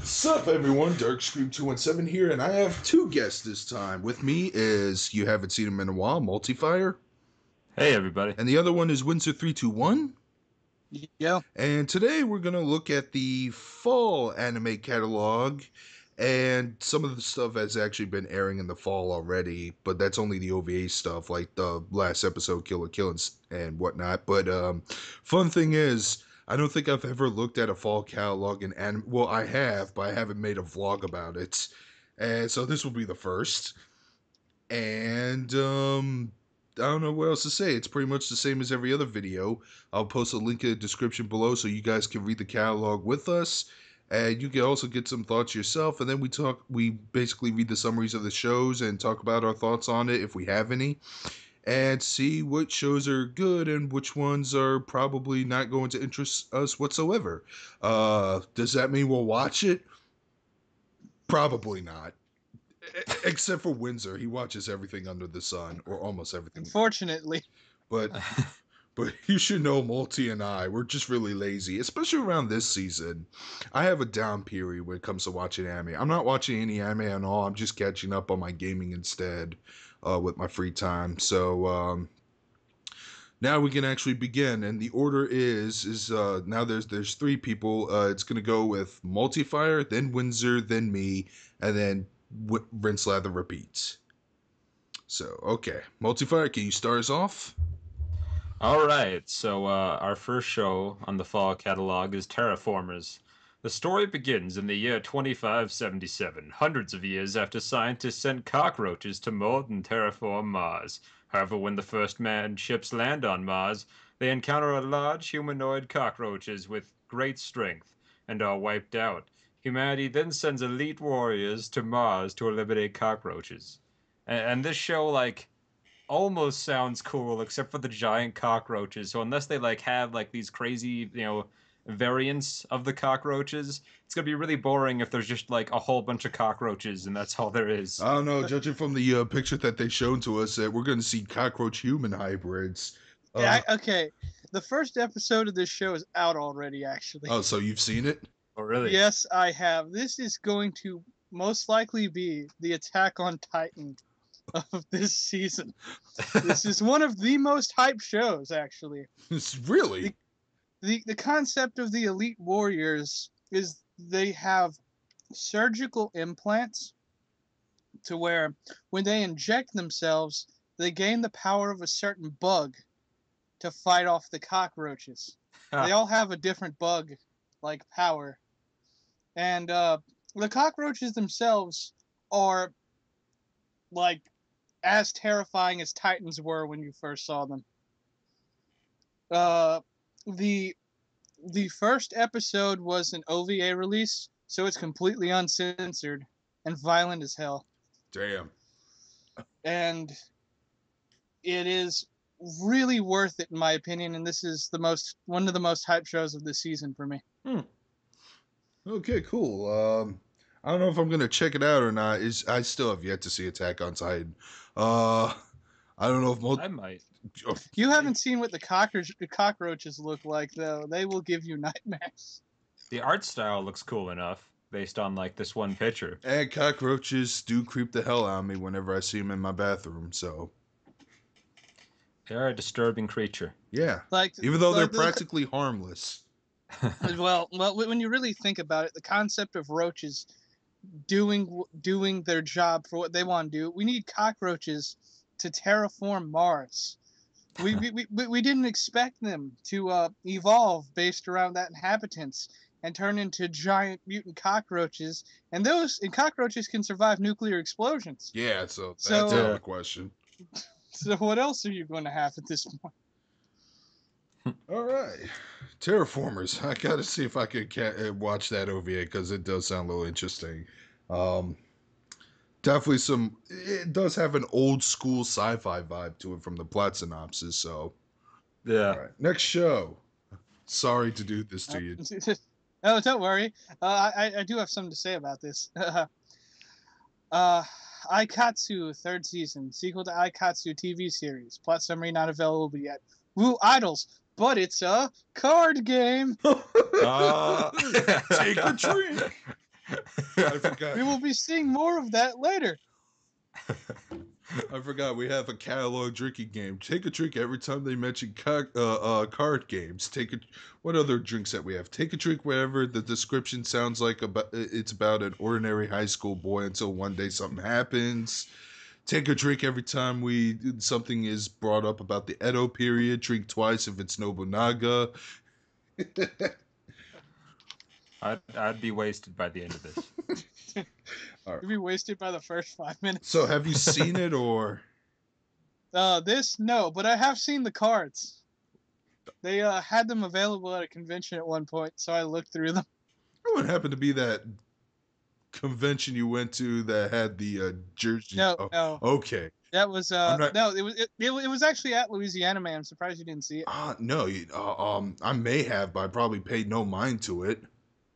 Sup everyone, Darkscream217 here, and I have two guests this time. With me is, you haven't seen him in a while, Multifire, Hey, everybody. and the other one is Windsor321. Yeah. And today we're going to look at the fall anime catalog, and some of the stuff has actually been airing in the fall already, but that's only the OVA stuff, like the last episode, Kill la Kill and whatnot. But fun thing is, I don't think I've ever looked at a fall catalog in anime. Well, I have, but I haven't made a vlog about it. And so this will be the first. And I don't know what else to say. It's pretty much the same as every other video. I'll post a link in the description below so you guys can read the catalog with us. And you can also get some thoughts yourself. And then we basically read the summaries of the shows and talk about our thoughts on it if we have any. And see what shows are good and which ones are probably not going to interest us whatsoever. Does that mean we'll watch it? Probably not. Except for Windsor, he watches everything under the sun, or almost everything. Unfortunately. But you should know, Multi and I, we're just really lazy, especially around this season. I have a down period when it comes to watching anime. I'm not watching any anime at all. I'm just catching up on my gaming instead, with my free time. So now we can actually begin, and the order is now there's three people. It's gonna go with Multifire, then Windsor, then me, and then rinse, lather, repeats. So, okay. Multifire, can you start us off? All right, so our first show on the fall catalog is Terraformers. The story begins in the year 2577, hundreds of years after scientists sent cockroaches to mold and terraform Mars. However, when the first manned ships land on Mars, they encounter a large humanoid cockroaches with great strength and are wiped out. Humanity then sends elite warriors to Mars to eliminate cockroaches. And this show, like, almost sounds cool except for the giant cockroaches. So unless they like have like these crazy, variants of the cockroaches, it's gonna be really boring if there's just like a whole bunch of cockroaches and that's all there is. I don't know. Judging from the picture that they shown to us, that we're going to see cockroach-human hybrids. Okay. The first episode of this show is out already, actually. Oh, so you've seen it? Oh, really? Yes, I have. This is going to most likely be the Attack on Titan of this season. This is one of the most hyped shows, actually. It's really? The concept of the Elite Warriors is they have surgical implants to where when they inject themselves, they gain the power of a certain bug to fight off the cockroaches. They all have a different bug-like power. And the cockroaches themselves are like as terrifying as Titans were when you first saw them. The first episode was an OVA release, so it's completely uncensored and violent as hell. Damn. And it is really worth it in my opinion, and this is one of the most hype shows of the season for me. Okay, cool. I don't know if I'm gonna check it out or not. I still have yet to see Attack on Titan. I don't know if I might. You haven't seen what the cockroaches look like, though. They will give you nightmares. The art style looks cool enough based on like this one picture. And cockroaches do creep the hell out of me whenever I see them in my bathroom. So They are a disturbing creature. yeah, Like even though they're the- practically harmless. well, when you really think about it, the concept of roaches doing their job for what they want to do, we need cockroaches to terraform Mars. We didn't expect them to evolve based around that inhabitants and turn into giant mutant cockroaches, and cockroaches can survive nuclear explosions. Yeah, so that's So- out of the question. So what else are you going to have at this point? All right, Terraformers. I gotta see if I could watch that OVA because it does sound a little interesting. Definitely some. It does have an old school sci-fi vibe to it from the plot synopsis. So, Yeah. all right, next show. Sorry to do this to you. Oh, don't worry. I do have something to say about this. Aikatsu third season, sequel to Aikatsu TV series. Plot summary not available yet. Woo idols, but it's a card game. Take a drink. I forgot. We will be seeing more of that later. I forgot we have a catalog drinking game. Take a drink every time they mention card games. What other drinks that we have? Take a drink wherever the description sounds like it's about an ordinary high school boy until one day something happens. Take a drink every time something is brought up about the Edo period. Drink twice if it's Nobunaga. I'd be wasted by the end of this. All right. You'll be wasted by the first 5 minutes. So have you seen it or? This no, but I have seen the cards. They had them available at a convention at one point, so I looked through them. What happened to be that convention you went to that had the jersey? No, Oh, no, okay. that was not- no, it was actually at Louisiana Man. I'm surprised you didn't see it. No. I may have, but I probably paid no mind to it.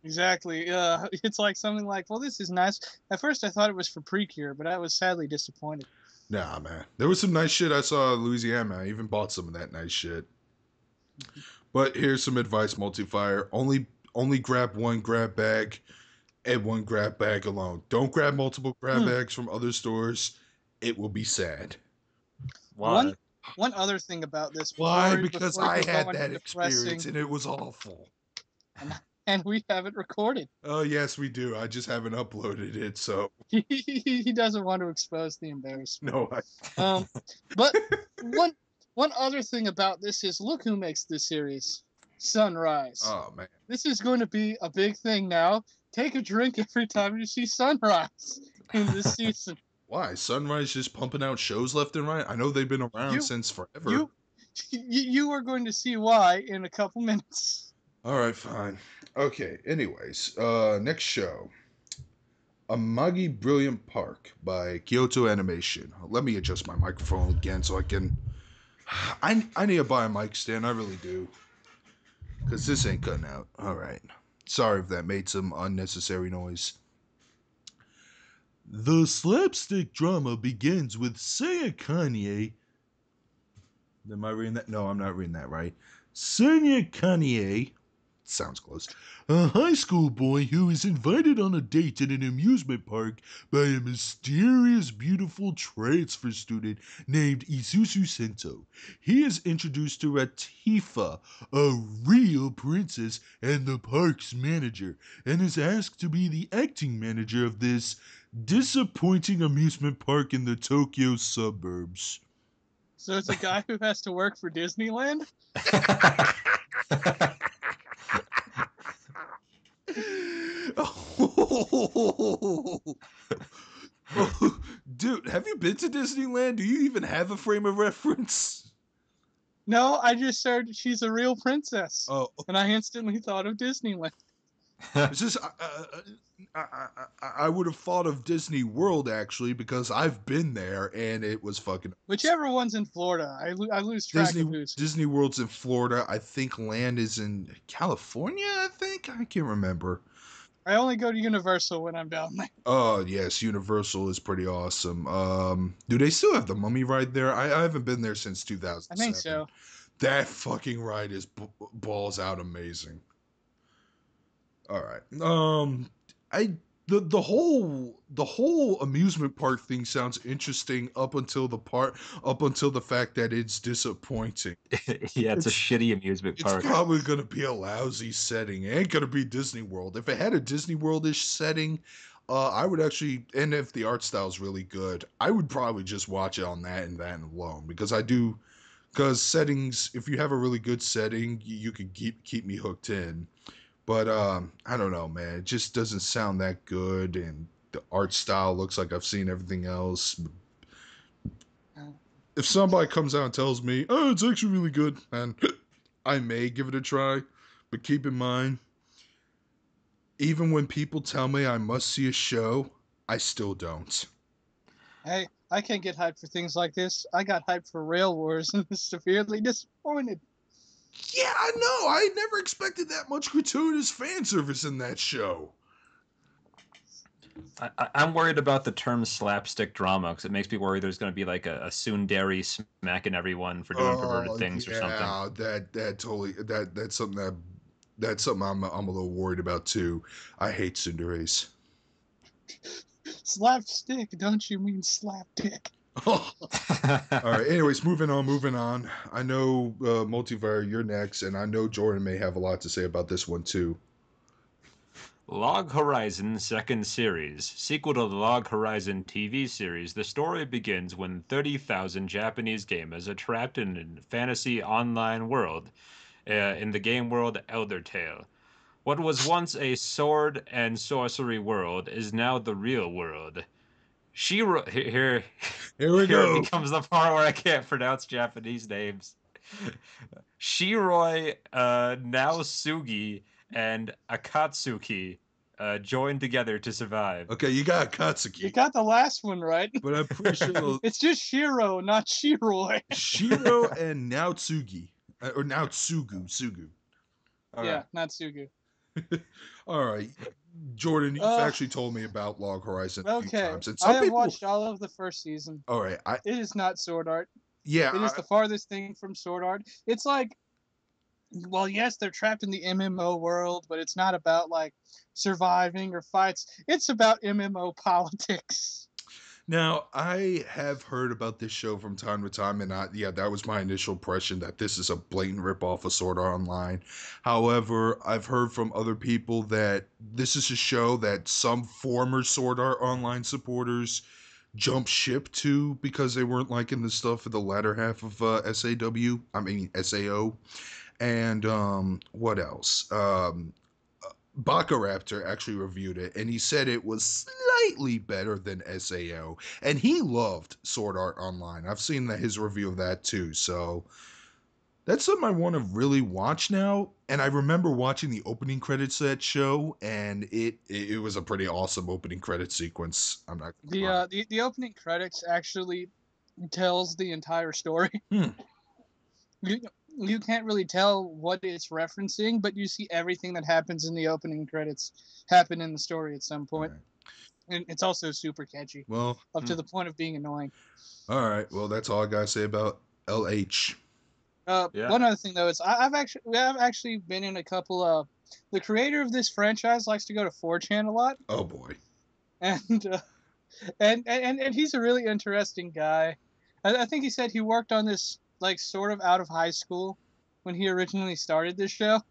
Exactly. It's like something like, well, this is nice. At first, I thought it was for Precure, but I was sadly disappointed. Nah, man. There was some nice shit I saw in Louisiana. I even bought some of that nice shit. But here's some advice, Multifire. Only grab one grab bag and one grab bag alone. Don't grab multiple grab bags from other stores. It will be sad. Why? One other thing about this. Why? before Because we I go had on to that depressing, experience and it was awful. and we have it recorded. Oh, yes, we do. I just haven't uploaded it, so He doesn't want to expose the embarrassment. no. But one other thing about this is look who makes this series. Sunrise. Oh, man. This is going to be a big thing now. Take a drink every time you see Sunrise in this season. Why? Sunrise just pumping out shows left and right? I know they've been around since forever. You are going to see why in a couple minutes. All right, fine. Okay, anyways, next show. Amagi Brilliant Park by Kyoto Animation. Let me adjust my microphone again so I can... I need to buy a mic stand, I really do. Because this ain't cutting out. All right. Sorry if that made some unnecessary noise. The slapstick drama begins with Seiya Kanye. Am I reading that? No, I'm not reading that right. Seiya Kanye. Sounds close. A high school boy who is invited on a date at an amusement park by a mysterious, beautiful transfer student named Isuzu Sento. He is introduced to Ratifa, a real princess and the park's manager, and is asked to be the acting manager of this disappointing amusement park in the Tokyo suburbs. So it's a guy who has to work for Disneyland? Dude, have you been to Disneyland? Do you even have a frame of reference? No, I just heard she's a real princess. Oh, And I instantly thought of Disneyland. it's just I would have thought of Disney World actually because I've been there and it was fucking. Whichever one's in Florida. I lose track of who's. Disney World's in Florida. I think Land is in California. I can't remember. I only go to Universal when I'm down there. Oh yes, Universal is pretty awesome. Do they still have the Mummy ride there? I haven't been there since 2007. I think so. That fucking ride is balls out amazing. All right. The whole amusement park thing sounds interesting up until the fact that it's disappointing. Yeah, it's a shitty amusement park. It's probably gonna be a lousy setting. It ain't gonna be Disney World. If it had a Disney World-ish setting, I would actually, and if the art style is really good, I would probably just watch it on that and that alone because settings. If you have a really good setting, you can keep me hooked in. But I don't know, man. It just doesn't sound that good, and the art style looks like I've seen everything else. If somebody comes out and tells me, "Oh, it's actually really good," and I may give it a try, but keep in mind, even when people tell me I must see a show, I still don't. Hey, I can't get hyped for things like this. I got hyped for Rail Wars and was severely disappointed. Yeah, I know. I never expected that much gratuitous fan service in that show. I'm worried about the term slapstick drama because it makes me worry there's going to be like a tsundere smacking everyone for doing perverted things or something. Yeah, that's something I'm a little worried about too. I hate tsunderes. Slapstick, don't you mean slapdick? All right. Anyways, moving on. I know Multivire, you're next, and I know Jordan may have a lot to say about this one too. Log Horizon Second Series. Sequel to the Log Horizon TV series, the story begins when 30,000 Japanese gamers are trapped in a fantasy online world, in the game world Elder Tale. What was once a sword and sorcery world is now the real world. Shiro here Here we here it go. becomes the part where I can't pronounce Japanese names. Shiroi Naosugi and Akatsuki join together to survive. Okay, you got You Katsuki, got the last one right. but I'm pretty sure It's just Shiro, not Shiroi. Shiro and Naotsugi or Sugu. Okay. Yeah, not Sugu. All right, Jordan, you've Uh, actually told me about Log Horizon a few okay, times, and I some have people. watched all of the first season. All right, It is not Sword Art. yeah, It is the farthest thing from Sword Art. It's like, well, yes, they're trapped in the MMO world, but it's not about like surviving or fights. It's about MMO politics. now I have heard about this show from time to time, and that was my initial impression that this is a blatant ripoff of Sword Art Online. However, I've heard from other people that this is a show that some former Sword Art Online supporters jump ship to because they weren't liking the stuff in the latter half of SAO. And what else? Bacaraptor actually reviewed it, and he said it was slightly better than SAO, and he loved Sword Art Online. I've seen his review of that too, so that's something I want to really watch now. And I remember watching the opening credits of that show, and it was a pretty awesome opening credit sequence. I'm not gonna lie. The opening credits actually tells the entire story. Hmm. You you can't really tell what it's referencing, but you see everything that happens in the opening credits happen in the story at some point. All right. And it's also super catchy, Well, up to the point of being annoying. all right. Well, that's all I gotta say about LH. Yeah. One other thing though is I've actually been in a couple of. The creator of this franchise likes to go to 4chan a lot, Oh boy. and and he's a really interesting guy. I think he said he worked on this like sort of out of high school when he originally started this show.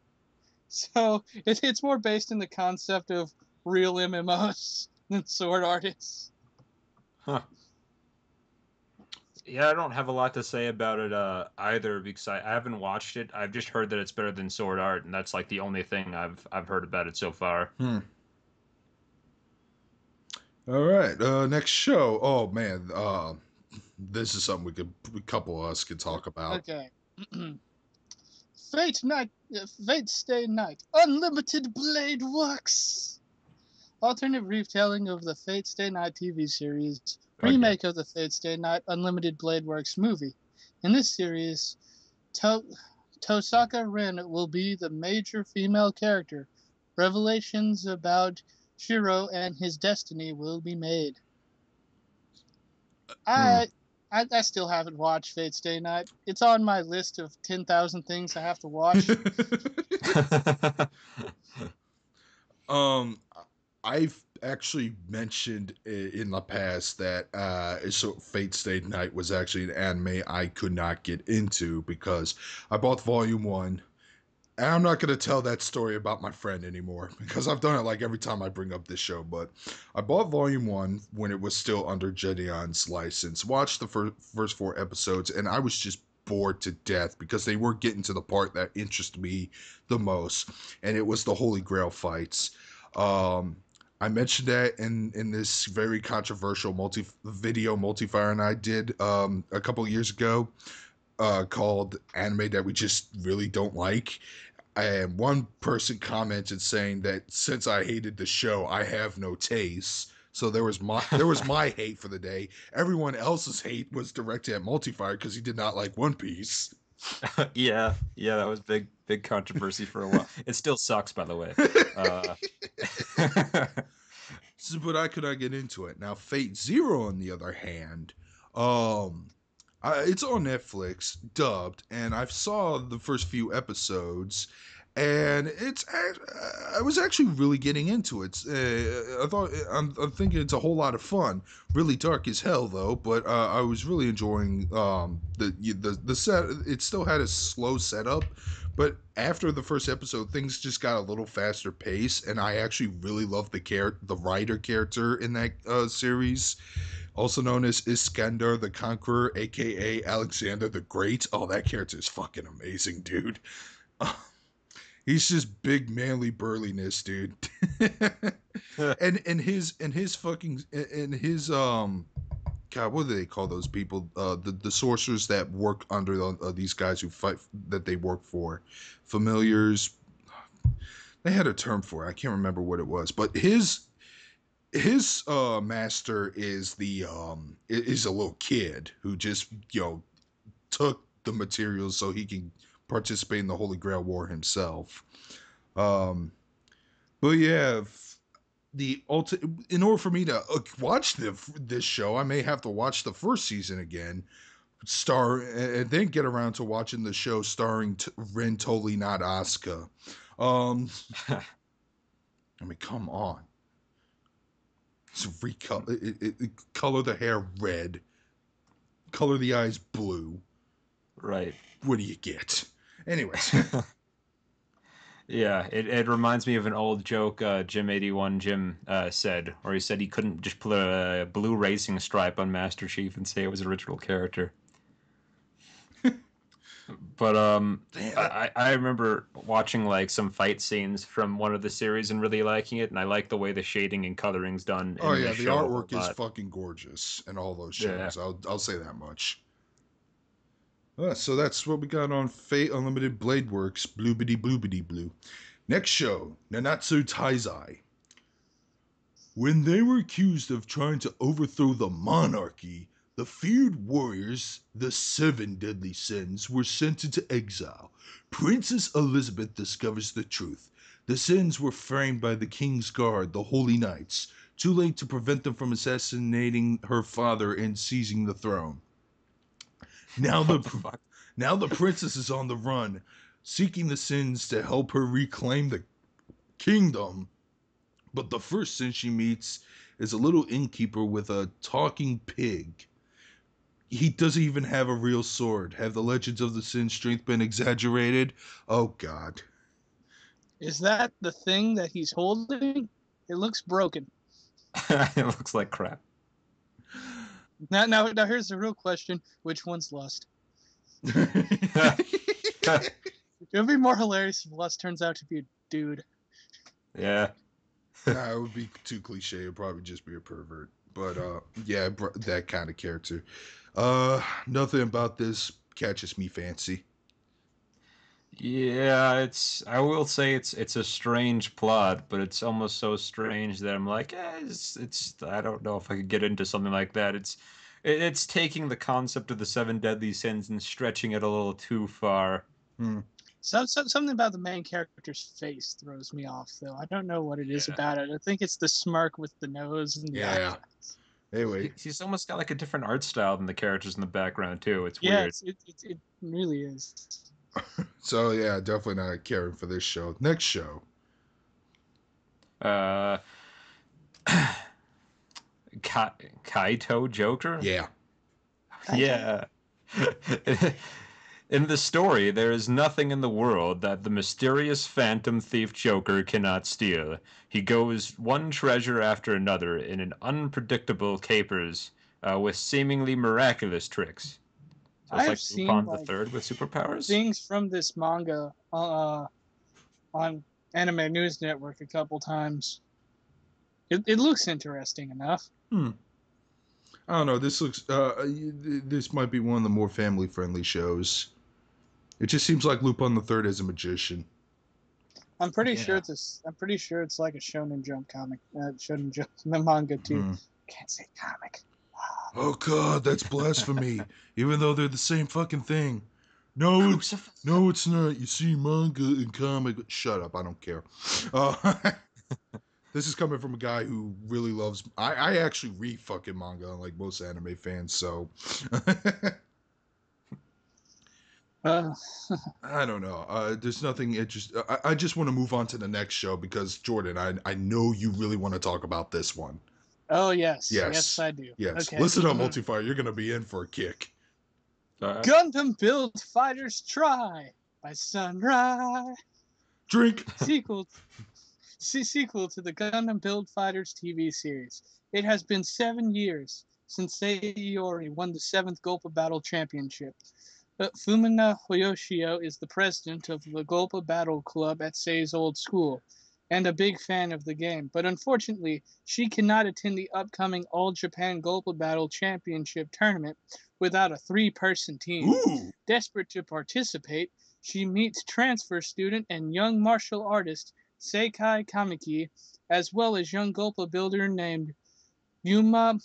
So it's more based in the concept of real MMOs than sword artists. Huh. Yeah, I don't have a lot to say about it either because I haven't watched it. I've just heard that it's better than Sword Art, and that's like the only thing I've heard about it so far. All right. Next show. Oh man. This is something a couple of us could talk about. Okay. Fate Stay Night, Unlimited Blade Works. Alternate retelling of the Fate Stay Night TV series, remake of the Fate Stay Night Unlimited Blade Works movie. In this series, Tosaka Ren will be the major female character. Revelations about Shiro and his destiny will be made. I still haven't watched Fate Stay Night. It's on my list of 10,000 things I have to watch. I've actually mentioned in the past that so Fate Stay Night was actually an anime I could not get into because I bought Volume 1. And I'm not going to tell that story about my friend anymore because I've done it like every time I bring up this show. But I bought Volume 1 when it was still under Jedion's license, watched the first 4 episodes, and I was just bored to death because they weren't getting to the part that interested me the most, and it was the Holy Grail fights. I mentioned that in this very controversial Multifire and I did a couple of years ago called Anime That We Just Really Don't Like. And one person commented saying that since I hated the show, I have no taste. So there was my hate for the day. Everyone else's hate was directed at Multifire because he did not like One Piece. Yeah, that was big controversy for a while. It still sucks, by the way. But I could not get into it. Now, Fate Zero, on the other hand, it's on Netflix, dubbed, and I saw the first few episodes, and I was actually really getting into it. I'm thinking it's a whole lot of fun. Really dark as hell though, but I was really enjoying the set. It still had a slow setup, but after the first episode, things just got a little faster pace, and I actually really loved the writer character in that series, also known as Iskandar the Conqueror, aka Alexander the Great. Oh, that character is fucking amazing, dude. He's just big manly burliness, dude. and his fucking and his God, what do they call those people? The sorcerers that work under these guys who fight that they work for, familiars. They had a term for it. I can't remember what it was, but his master is a little kid who just took the materials so he can participate in the Holy Grail War himself. Um, but yeah, in order for me to watch this show, I may have to watch the first season again, and then get around to watching the show starring Ren Totally Not Asuka. I mean, come on. It's color the hair red, color the eyes blue. Right. What do you get? Anyways. Yeah, it reminds me of an old joke Jim said, where he said he couldn't just put a blue racing stripe on Master Chief and say it was an original character. But I remember watching like some fight scenes from one of the series and really liking it, and I like the way the shading and coloring's done Oh in yeah, the the show a artwork is lot. fucking gorgeous in all those Yeah. shows. I'll say that much. So that's what we got on Fate Unlimited Blade Works. Bloobity bloobity blue. Next show, Nanatsu Taizai. When they were accused of trying to overthrow the monarchy, the feared warriors, the Seven Deadly Sins, were sent into exile. Princess Elizabeth discovers the truth. The Sins were framed by the King's Guard, the Holy Knights, too late to prevent them from assassinating her father and seizing the throne. Now What the the fuck? now the princess is on the run, seeking the Sins to help her reclaim the kingdom. But the first sin she meets is a little innkeeper with a talking pig. He doesn't even have a real sword. Have the legends of the Sin strength been exaggerated? Oh God. Is that the thing that he's holding? It looks broken. It looks like crap. Now here's the real question: which one's Lust? It would be more hilarious if Lust turns out to be a dude. Yeah. Nah, it would be too cliche. It'd probably just be a pervert. But yeah, that kind of character. Nothing about this catches me fancy. Yeah, I will say it's a strange plot, but it's almost so strange that I'm like, it's I don't know if I could get into something like that. It's taking the concept of the seven deadly sins and stretching it a little too far. Hmm. Something about the main character's face throws me off, though. I don't know what it is Yeah. about it. I think it's the smirk with the nose and the Yeah. eyes. Anyway, He's almost got like a different art style than the characters in the background too. It's Yeah, weird. it really is. so yeah, definitely not caring for this show. Next show. Uh, Kaito Joker? Yeah. Yeah. In the story, there is nothing in the world that the mysterious phantom thief Joker cannot steal. He goes one treasure after another in an unpredictable capers with seemingly miraculous tricks. So I it's have like seen Lupin the like Third with superpowers? things from this manga on Anime News Network a couple times. It looks interesting enough. I don't know. This might be one of the more family friendly shows. It just seems like Lupin the Third is a magician. I'm pretty sure Yeah. I'm pretty sure it's like a Shonen Jump comic. Shonen Jump the manga too. Hmm. Can't say comic. Oh God, that's blasphemy. Even though they're the same fucking thing. No, it's not. You see, manga and comic. Shut up. I don't care. This is coming from a guy who really loves. I actually read fucking manga, unlike most anime fans. So, Uh, I don't know. There's nothing interesting. I just want to move on to the next show because Jordan, I know you really want to talk about this one. oh yes, yes Yes, I do. yes. Okay. Listen up, Multifire. You're gonna be in for a kick. Gundam Build Fighters Try by Sunrise. Drink. Sequel sequel to the Gundam Build Fighters TV series. It has been 7 years since Sayori won the 7th Gulpa Battle Championship. But Fumina Hoyoshio is the president of the Gulpa Battle Club at Say's old school and a big fan of the game. But unfortunately, she cannot attend the upcoming All Japan Gulpa Battle Championship tournament without a 3-person team. Ooh. Desperate to participate, she meets transfer student and young martial artist Seikai Kamiki, as well as young Gulpa builder named Yuma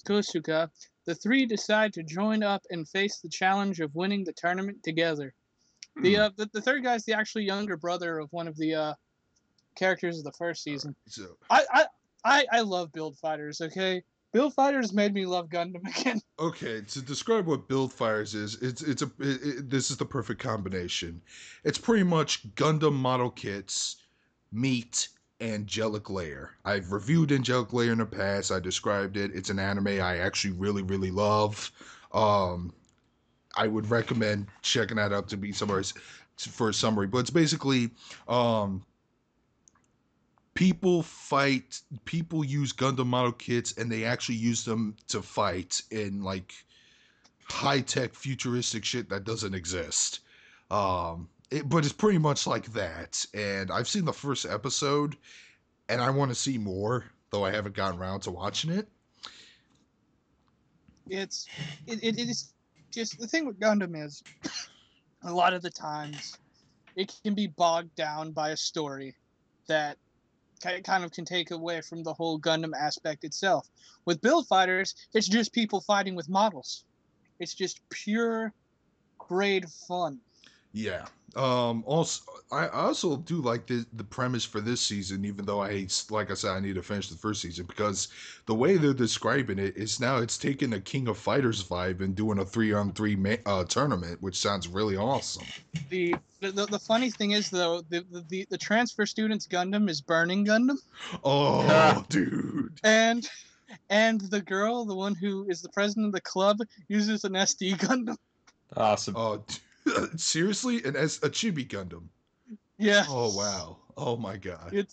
Kosuka. The three decide to join up and face the challenge of winning the tournament together. The third guy's the actually younger brother of one of the characters of the first season. So I love Build Fighters. Okay, Build Fighters made me love Gundam again. okay, to describe what Build Fires is, this is the perfect combination. It's pretty much Gundam model kits meet Angelic Layer. I've reviewed Angelic Layer in the past. I described it. It's an anime I actually really, really love. I would recommend checking that out to be somewhere for a summary. But it's basically people use Gundam model kits and they actually use them to fight in like high-tech futuristic shit that doesn't exist. But it's pretty much like that. And I've seen the first episode, and I want to see more, though I haven't gotten around to watching it. It is just the thing with Gundam is a lot of the times it can be bogged down by a story that kind of can take away from the whole Gundam aspect itself. With Build Fighters, it's just people fighting with models. It's just pure grade fun. Yeah. Also, I also do like the premise for this season, even though like I said, I need to finish the first season because the way they're describing it is now it's taking a King of Fighters vibe and doing a 3-on-3 tournament, which sounds really awesome. The funny thing is though, the transfer student's Gundam is Burning Gundam. Oh, dude. And the girl, the one who is the president of the club, uses an SD Gundam. Awesome. Oh, seriously? A Chibi Gundam? Yeah. Oh, wow. Oh, my God.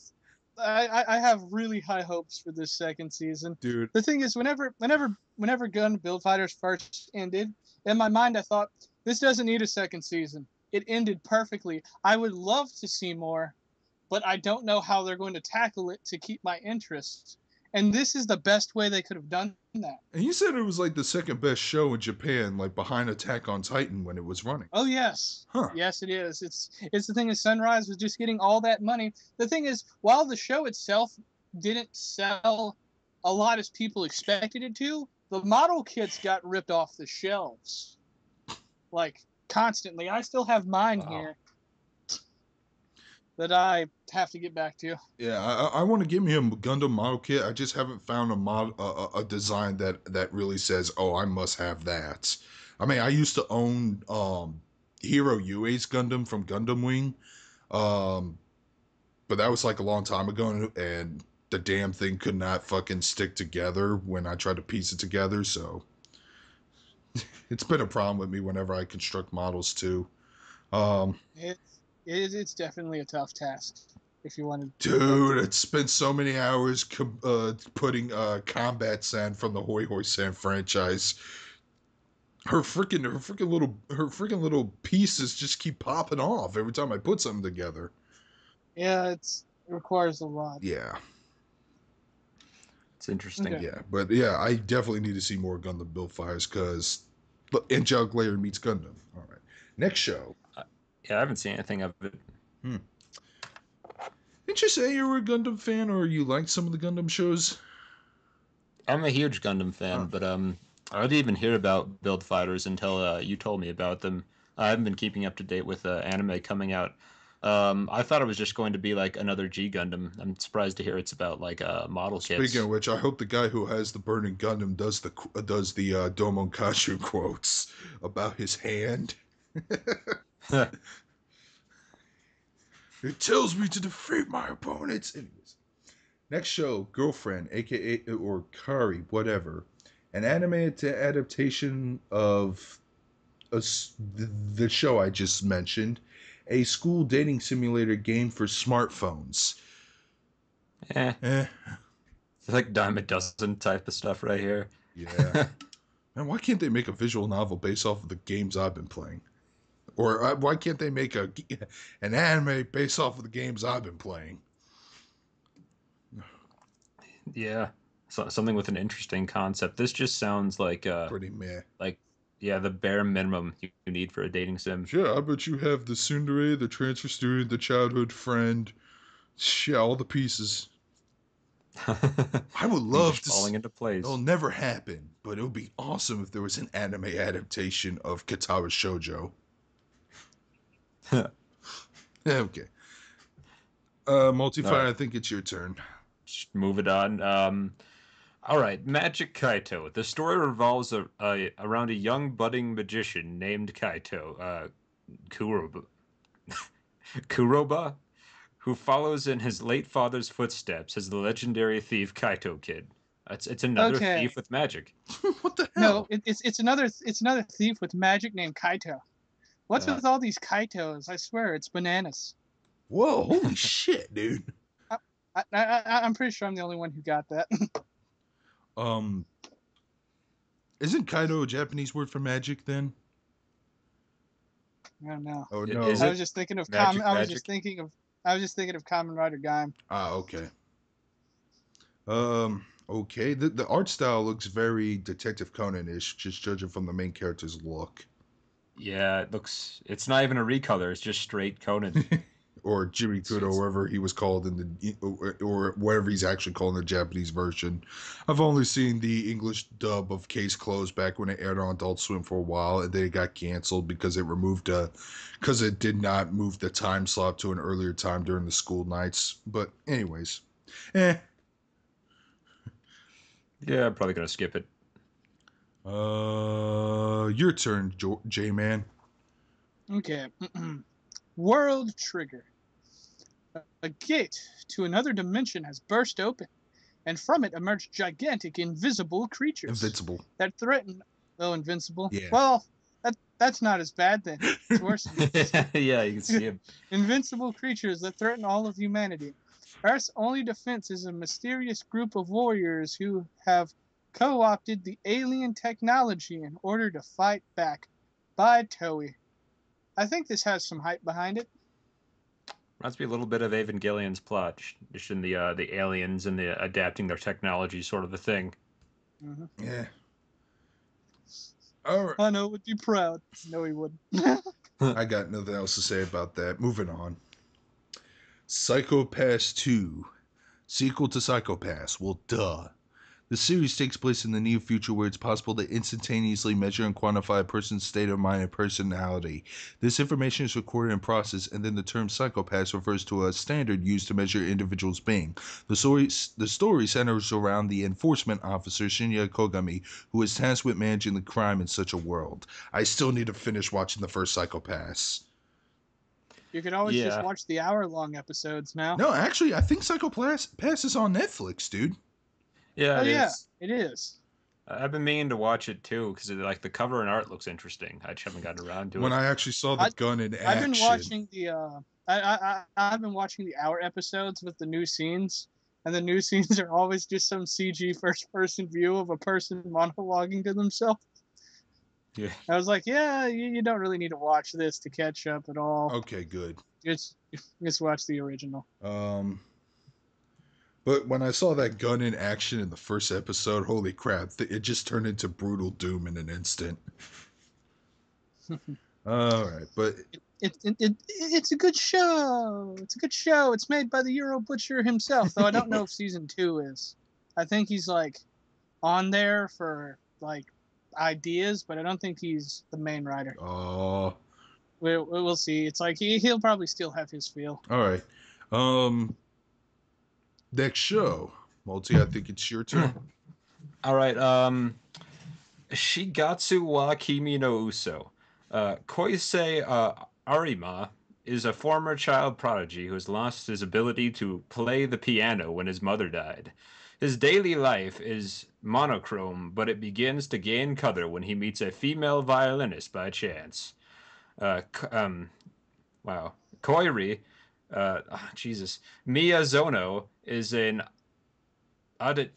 I have really high hopes for this second season. Dude. The thing is, whenever Gundam Build Fighters first ended, in my mind I thought, this doesn't need a second season. It ended perfectly. I would love to see more, but I don't know how they're going to tackle it to keep my interest. And this is the best way they could have done that. And you said it was like the second best show in Japan, like behind Attack on Titan when it was running. Oh yes. Huh. Yes, it is. It's the thing is Sunrise was just getting all that money. The thing is, while the show itself didn't sell a lot as people expected it to, the model kits got ripped off the shelves. Like constantly. I still have mine here that I have to get back to. Yeah, I want to give me a Gundam model kit. I just haven't found a design that really says, "Oh, I must have that." I mean, I used to own Hero UA's Gundam from Gundam Wing, but that was like a long time ago, and the damn thing could not fucking stick together when I tried to piece it together. So it's been a problem with me whenever I construct models too. It's definitely a tough task if you want to. Dude, it's spent so many hours putting Combat Sand from the Hoi Hoi Sand franchise. Her freaking little pieces just keep popping off every time I put something together. Yeah, it requires a lot. Yeah. It's interesting. Okay. Yeah, but yeah, I definitely need to see more Gundam Build Fires because Angelic Layer meets Gundam. All right, next show. Yeah, I haven't seen anything of it. Didn't you say you were a Gundam fan or you liked some of the Gundam shows? I'm a huge Gundam fan, but I didn't even hear about Build Fighters until you told me about them. I haven't been keeping up to date with anime coming out. I thought it was just going to be like another G Gundam. I'm surprised to hear it's about like model kits. Speaking of which, I hope the guy who has the burning Gundam does the Domon Kachu quotes about his hand. It tells me to defeat my opponents. Anyways, next show, Girlfriend, aka or Kari, whatever, an anime adaptation of the show I just mentioned, a school dating simulator game for smartphones. Eh, Eh, it's like dime a dozen type of stuff right here. yeah. Man, why can't they make a visual novel based off of the games I've been playing? Or why can't they make an anime based off of the games I've been playing? Yeah, something with an interesting concept. This just sounds Pretty meh. like yeah, the bare minimum you need for a dating sim. Yeah, I bet you have the tsundere, the transfer student, the childhood friend. Yeah, all the pieces. I would And love just to. falling into It'll place. never happen, but it would be awesome if there was an anime adaptation of Katawa Shoujo. Okay. All Multifire, right, I think it's your turn. just move it on. All right, Magic Kaito. The story revolves around a young budding magician named Kaito, Kuroba, Kuroba, who follows in his late father's footsteps as the legendary thief Kaito Kid. It's another Okay. thief with magic. What the No, hell? it's another thief with magic named Kaito. What's Uh, with all these Kaitos? I swear it's bananas. Whoa, holy shit, dude. I'm pretty sure I'm the only one who got that. Um, isn't Kaido a Japanese word for magic then? I don't know. Oh is no. I it was just thinking of magic? I was Magic? just thinking of Kamen Rider Gaim. Ah, okay. Okay. The art style looks very Detective Conan-ish, just judging from the main character's look. Yeah, it looks. It's not even a recolor. It's just straight Conan. Or Jimmy Kudo, It's whatever he was called in the, or whatever he's actually called in the Japanese version. I've only seen the English dub of Case Closed back when it aired on Adult Swim for a while, and then it got canceled because because it did not move the time slot to an earlier time during the school nights. But anyways, eh. yeah, I'm probably gonna skip it. Your turn, J Man. Okay. World Trigger. A gate to another dimension has burst open, and from it emerge gigantic invisible creatures Invincible. that threaten. Oh, invincible. Yeah. Well, that's not as bad then. It's worse. Yeah, you can see him. Invincible creatures that threaten all of humanity. Earth's only defense is a mysterious group of warriors who have co-opted the alien technology in order to fight back. By Toei. I think this has some hype behind it. Reminds me a little bit of Evangelion's plot, just in the aliens and the adapting their technology sort of a thing. Mm-hmm. Yeah. All right. Hano would be proud. No, he wouldn't. I got nothing else to say about that. Moving on. Psycho Pass 2. Sequel to Psycho Pass. Well, duh. The series takes place in the near future where it's possible to instantaneously measure and quantify a person's state of mind and personality. This information is recorded and processed, and then the term psychopath refers to a standard used to measure individuals' being. The story centers around the enforcement officer Shinya Kogami, who is tasked with managing the crime in such a world. I still need to finish watching the first Psychopaths. You could always just Yeah. watch the hour-long episodes now. No, actually, I think Psychopaths is on Netflix, dude. Yeah, Oh it yeah, is. it is. I've been meaning to watch it too because like the cover and art looks interesting. I just haven't gotten around to When it. I actually saw the gun in action. I've been watching the I've been watching the hour episodes with the new scenes, and the new scenes are always just some CG first-person view of a person monologuing to themselves. Yeah. I was like, yeah, you don't really need to watch this to catch up at all. Okay, good. Just watch the original. But when I saw that gun in action in the first episode, holy crap, it just turned into brutal doom in an instant. All right, but It's a good show. It's a good show. It's made by the Euro Butcher himself, though I don't know if season 2 is. I think he's like on there for like ideas, but I don't think he's the main writer. oh, We'll see. It's like he'll probably still have his feel. all right. Next show, Multi. I think it's your turn. All right. Shigatsu wa Kimi no Uso. Koisei Arima is a former child prodigy who has lost his ability to play the piano when his mother died. His daily life is monochrome, but it begins to gain color when he meets a female violinist by chance. Uh, wow. Koiri, Jesus. Miyazono is an aud-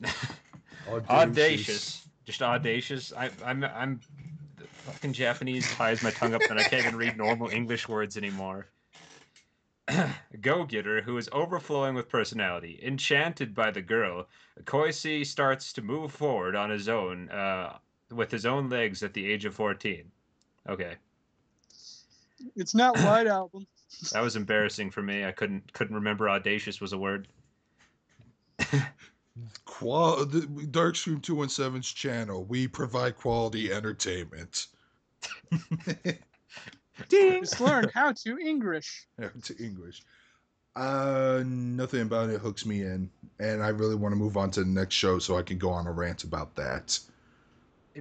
Audacious. audacious, just audacious. I'm the fucking Japanese ties my tongue up, and I can't even read normal English words anymore. Go-getter who is overflowing with personality. Enchanted by the girl, Koichi starts to move forward on his own, with his own legs at the age of 14. Okay, It's not White Album. that was embarrassing for me. I couldn't remember audacious was a word. Darkstream 217's channel. We provide quality entertainment. Ding! Just learn how to English. To English. Nothing about it hooks me in, and I really want to move on to the next show so I can go on a rant about that.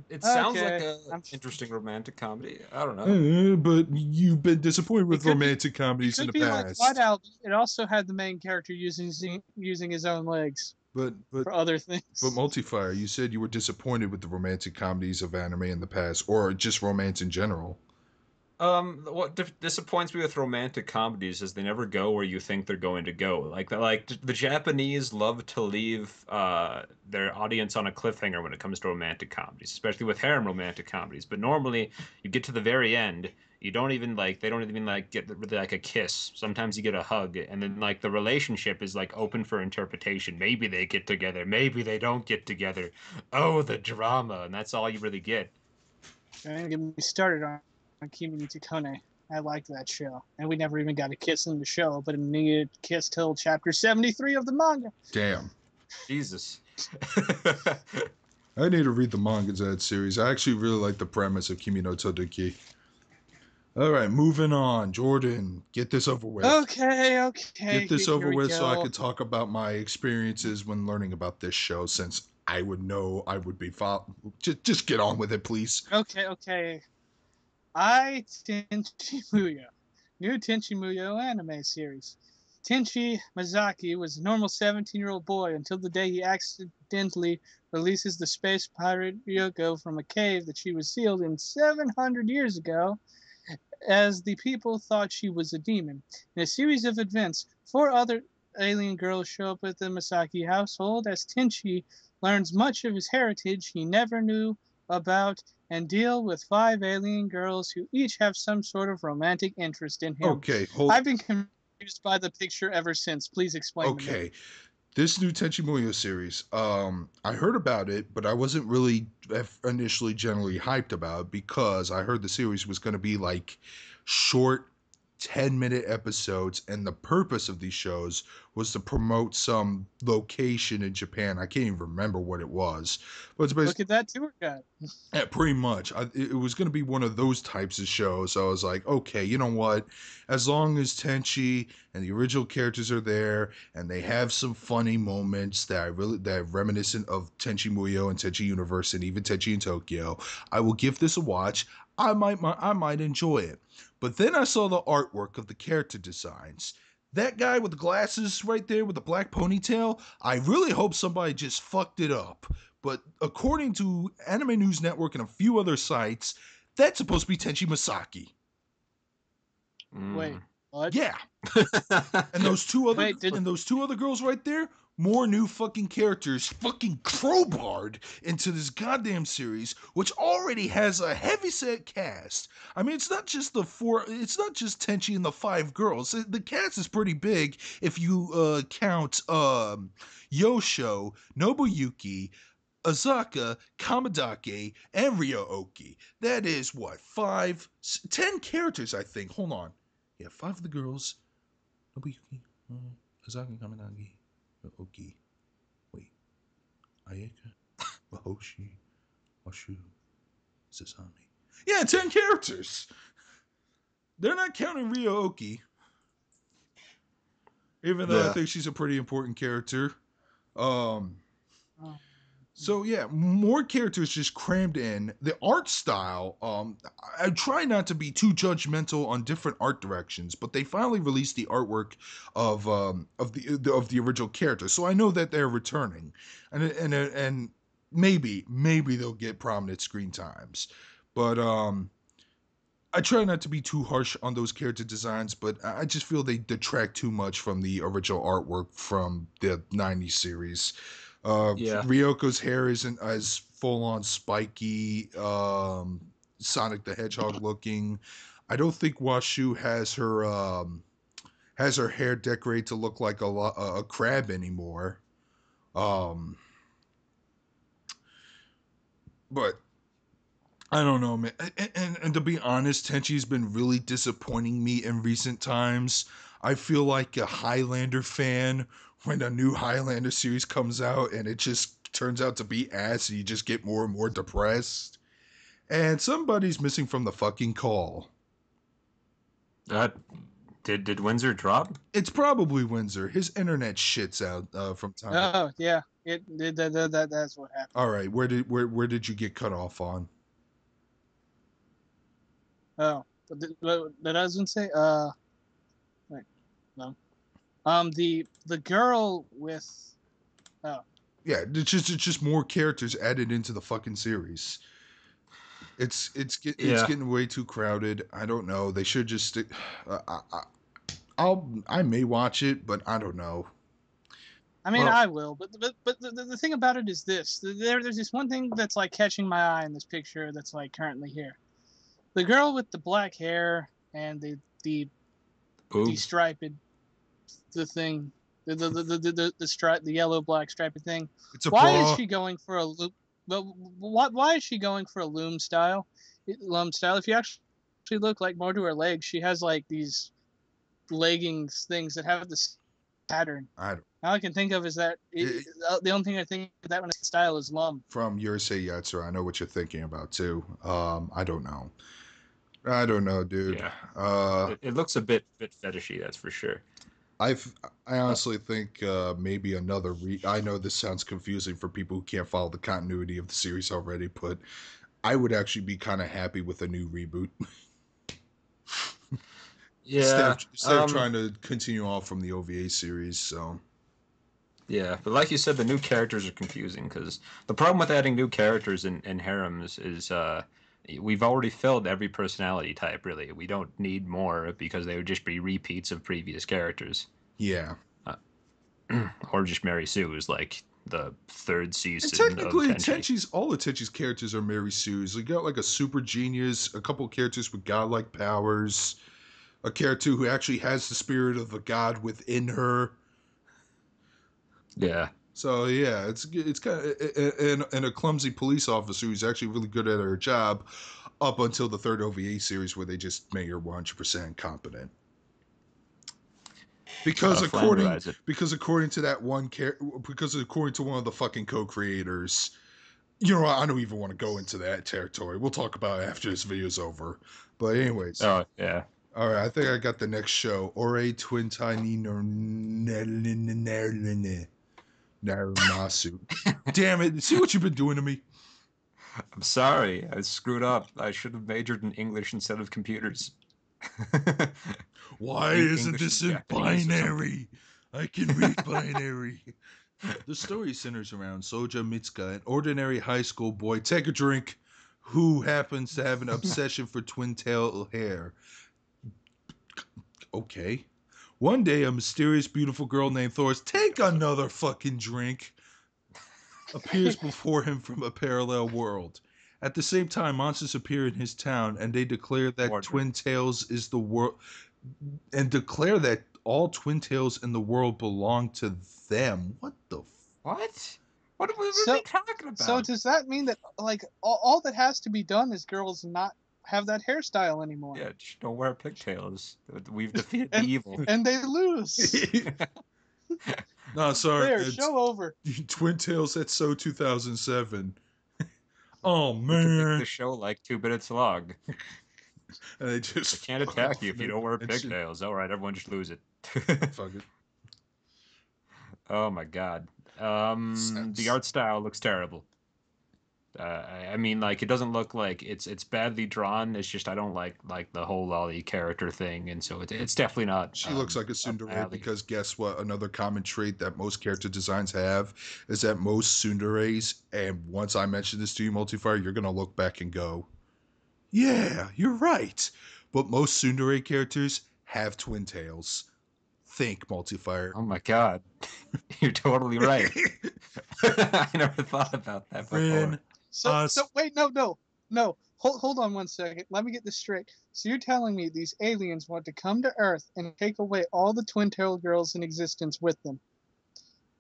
It sounds like Okay, a I'm- interesting romantic comedy. I don't know. But you've been disappointed with could be- romantic comedies in Could the be like past. White Album. It also had the main character using his own legs But for other things. Multifire, you said you were disappointed with the romantic comedies of anime in the past, or just romance in general. What disappoints me with romantic comedies is they never go where you think they're going to go. Like the Japanese love to leave their audience on a cliffhanger when it comes to romantic comedies, especially with harem romantic comedies. But normally, you get to the very end, you don't even like they don't even like get really like a kiss. Sometimes you get a hug, and then like the relationship is like open for interpretation. Maybe they get together, maybe they don't get together. Oh, the drama, and that's all you really get. Don't get me started on Kimi no Kone. I liked that show, and we never even got a kiss in the show, but it needed a kiss till chapter 73 of the manga. Damn. Jesus. I need to read the mangas of that series. I actually really like the premise of Kimi no Todoki. All right, moving on. Jordan, get this over with. Okay. Get this here over we with so I go. can talk about my experiences when learning about this show, since I would know I would be just get on with it, please. Okay. Tenchi Muyo. New Tenchi Muyo anime series. Tenchi Mizaki was a normal 17-year-old boy until the day he accidentally releases the space pirate Ryoko from a cave that she was sealed in 700 years ago, as the people thought she was a demon. In a series of events, 4 other alien girls show up at the Misaki household as Tenchi learns much of his heritage he never knew about and deal with 5 alien girls who each have some sort of romantic interest in him. Okay, I've been confused by the picture ever since. Please explain to me. Okay, this new Tenchi Muyo series, I heard about it, but I wasn't really initially generally hyped about it because I heard the series was going to be like short 10-minute episodes, and the purpose of these shows was to promote some location in Japan. I can't even remember what it was, but it's basically Look at that tour guide. yeah, pretty much. It was going to be one of those types of shows. So I was like, okay, you know what? As long as Tenchi and the original characters are there and they have some funny moments that are reminiscent of Tenchi Muyo and Tenchi Universe and even Tenchi in Tokyo, I will give this a watch. I might enjoy it. But then I saw the artwork of the character designs. That guy with the glasses right there with the black ponytail, I really hope somebody just fucked it up. But according to Anime News Network and a few other sites, that's supposed to be Tenchi Masaki. Wait, what? Yeah. And those two other girls right there, more new fucking characters fucking crowbarred into this goddamn series, which already has a heavyset cast. I mean, it's not just Tenchi and the 5 girls. The cast is pretty big if you count Yosho, Nobuyuki, Azaka, Kamadake, and Ryooki. That is what, 10 characters, I think. Hold on. Yeah, 5 of the girls. Nobuyuki, Azaka, Kamadake, Ryooki. Wait. Ayeka, Mahoshi, Washu, Sasami. Yeah, 10 characters. They're not counting Ryooki. Even though I think she's a pretty important character. Oh. So yeah, more characters just crammed in. The art style, I try not to be too judgmental on different art directions, but they finally released the artwork of the original characters, so I know that they're returning, and maybe they'll get prominent screen times, but I try not to be too harsh on those character designs, but I just feel they detract too much from the original artwork from the '90s series. Yeah. Ryoko's hair isn't as full on spiky, Sonic the Hedgehog looking. I don't think Washu has her hair decorated to look like a crab anymore. Um, but I don't know, man. And to be honest, Tenchi's been really disappointing me in recent times. I feel like a Highlander fan when a new Highlander series comes out and it just turns out to be ass and you just get more and more depressed. And somebody's missing from the fucking call. Uh, did Windsor drop? It's probably Windsor. His internet shits out from time to time. Oh yeah, that's what happened. All right, where did you get cut off on? Oh, what I was gonna say. Wait, no. The girl with. Oh. Yeah, it's just more characters added into the fucking series. It's Yeah. getting way too crowded. I don't know. They should just stick. I may watch it, but I don't know. I mean, Well- I will, but the thing about it is this: there's this one thing that's like catching my eye in this picture that's like currently here. The girl with the black hair and the Boobs. striped the thing the stripe the yellow black striped thing. It's a Why bra. is she going for a loop? Well, why is she going for a loom style? Loom style. If you actually look like more to her legs, she has like these leggings things that have this pattern. I don't, All I can think of is that the only thing I think of that one in style is lum. from Yurusei Yatsura. I know what you're thinking about too. I don't know. I don't know, dude. Yeah. It looks a bit fetishy, that's for sure. I honestly think maybe another I know this sounds confusing for people who can't follow the continuity of the series already, but I would actually be kind of happy with a new reboot. Yeah. Instead of trying to continue on from the OVA series, so Yeah, but like you said, the new characters are confusing because the problem with adding new characters in harems is we've already filled every personality type, really. We don't need more because they would just be repeats of previous characters. yeah. Or just Mary Sue is like the third And season technically, of Tenchi. All of Tenchi's characters are Mary Sue's. You got like a super genius, a couple characters with godlike powers, a character who actually has the spirit of a god within her. Yeah. So yeah, it's kind of and a clumsy police officer who's actually really good at her job, up until the third OVA series where they just make her 100% competent. Because according to that one because according to one of the fucking co-creators, you know, I don't even want to go into that territory. We'll talk about it after this video's over. But anyways, Oh yeah. all right, I think I got the next show. Ore Twintai ni no Narumasu. Damn it! See what you've been doing to me. I'm sorry, I screwed up. I should have majored in English instead of computers. Why English isn't and this in Japanese or something. binary? I can read binary. The story centers around Soja Mitsuka, an ordinary high school boy, take a drink, who happens to have an obsession for twin tail hair. Okay. One day, a mysterious, beautiful girl named Thoris, take another fucking drink, appears before him from a parallel world. At the same time, monsters appear in his town, and they declare that More Twin Tails is the world, and declare that all Twin Tails in the world belong to them. What the? What? What are we So- talking about? So does that mean that like all that has to be done is girls not have that hairstyle anymore, Yeah, just don't wear pigtails. We've defeated the And- evil. and they lose? No, sorry. There, It's show over. Twin Tails at So 2007. Oh We can make man, the show like 2 minutes long. and they just I can't fuck attack off you if you and don't wear and shit. pigtails. All right, everyone just lose it. Fuck it. Oh my god. The art style looks terrible. I mean, like, it doesn't look like it's badly drawn. It's just I don't like the whole lolly character thing, and so it's definitely not She looks like a up my tsundere alley. because guess what? Another common trait that most character designs have is that most tsunderes, and once I mention this to you, Multifire, you're gonna look back and go, "Yeah, you're right." But most tsundere characters have twin tails. Think, Multifire. Oh my God, you're totally right. I never thought about that before. Rin, So wait, no. Hold on one second. Let me get this straight. So you're telling me these aliens want to come to Earth and take away all the twin-tailed girls in existence with them?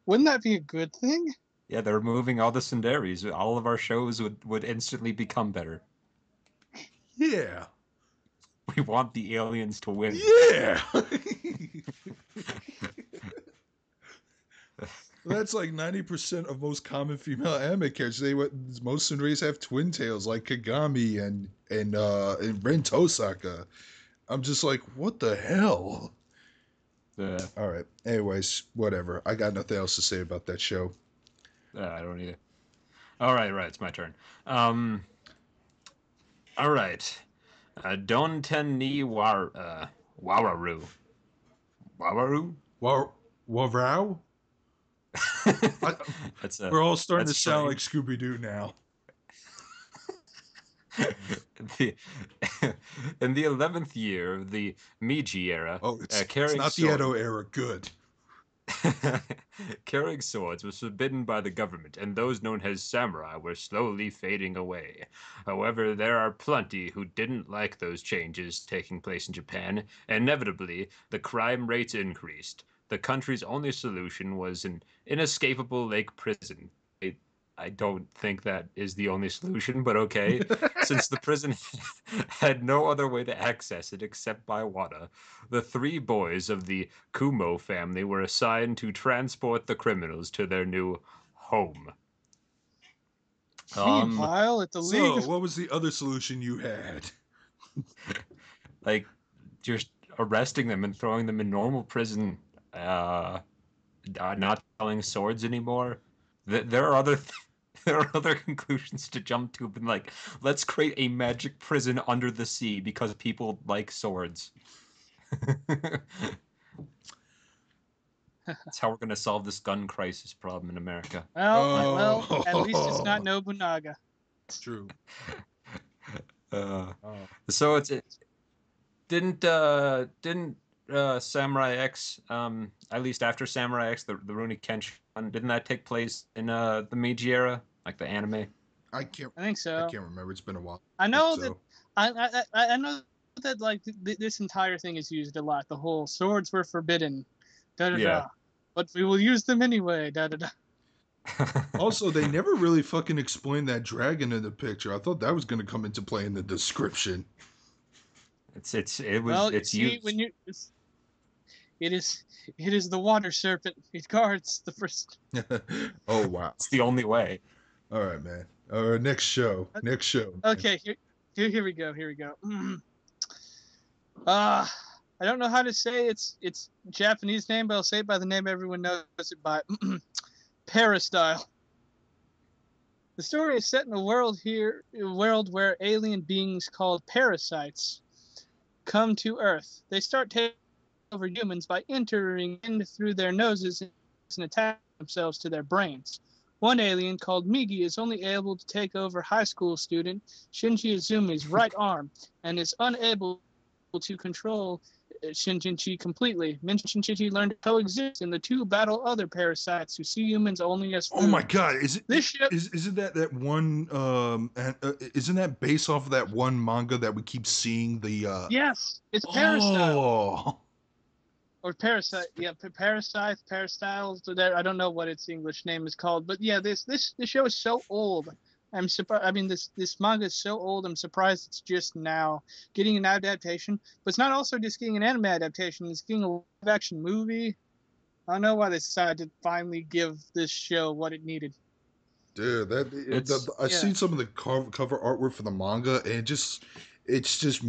Wouldn't that be a good thing? Yeah, they're removing all the Sundaris. All of our shows would instantly become better. yeah, We want the aliens to win. yeah. That's like 90% of most common female anime characters. Most tsunderes have twin tails, like Kagami and Ren Tosaka. I'm just like, what the hell? All right. Anyways, whatever. I got nothing else to say about that show. I don't either. All right, it's my turn. All right. Donten ni Wararu. Wararu? Wow. That's We're all starting to that's sound like strange. Scooby Doo now. the, in the 11th year of the Meiji era, Oh, it's carrying not the sword- Edo era. Good. Carrying swords was forbidden by the government, and those known as samurai were slowly fading away. However, there are plenty who didn't like those changes taking place in Japan. Inevitably, the crime rates increased. The country's only solution was an inescapable lake prison. I don't think that is the only solution, but okay. Since the prison had no other way to access it except by water, the three boys of the Kumo family were assigned to transport the criminals to their new home. Meanwhile, at the League So, of what was the other solution you had? Like, just arresting them and throwing them in normal prison, not selling swords anymore. There are other there are other conclusions to jump to, but like, let's create a magic prison under the sea because people like swords. That's how we're gonna solve this gun crisis problem in America. well, at least it's Oh. not Nobunaga. True. Uh, Oh. so it didn't Samurai X at least after Samurai X the Rurouni Kenshin, didn't that take place in the Meiji era, like the anime? I think I so. can't remember. It's been a while. I know so. that I know that like this entire thing is used a lot. The whole swords were forbidden, da da Yeah. da, but we will use them anyway, da da da. Also, they never really fucking explained that dragon in the picture. I thought that was going to come into play in the description. Well, you it's see, used. when it is the water serpent. It guards the first. Oh, wow. It's the only way. All right, man. All right, next show. Man. Okay, here we go. I don't know how to say it's Japanese name, but I'll say it by the name everyone knows it by. Peristyle. The story is set in a world where alien beings called parasites come to Earth. They start taking over humans by entering in through their noses and attaching themselves to their brains. One alien called Migi is only able to take over high school student Shinji Izumi's right arm and is unable to control Shinji completely. Shinji learned to coexist, and the two battle other parasites who see humans only as food. Oh my god! Isn't that one? Isn't that based off of that one manga that we keep seeing? The Yes, it's Peristyle. Oh. Or Parasite, yeah, Peristyles. I don't know what its English name is called, but yeah, this show is so old. I'm surprised. I mean, this manga is so old. I'm surprised it's just now getting an adaptation. But it's not also just getting an anime adaptation. It's getting a live-action movie. I don't know why they decided to finally give this show what it needed. Dude, I've seen some of the cover artwork for the manga, and it's just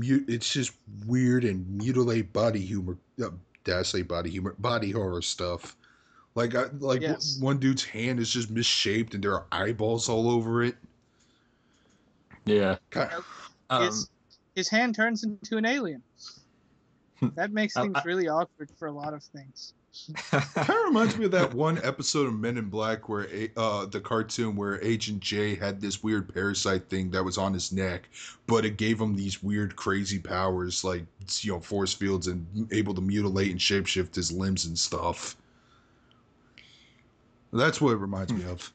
weird and mutilate body humor. Did I say body humor? Body horror stuff. Yes. one dude's hand is just misshaped and there are eyeballs all over it. Yeah. Kind Yep. Um, His hand turns into an alien. That makes I- things really awkward for a lot of things. of reminds me of that one episode of Men in Black where the cartoon where Agent J had this weird parasite thing that was on his neck, but it gave him these weird, crazy powers like force fields and able to mutilate and shapeshift his limbs and stuff. That's what it reminds me of.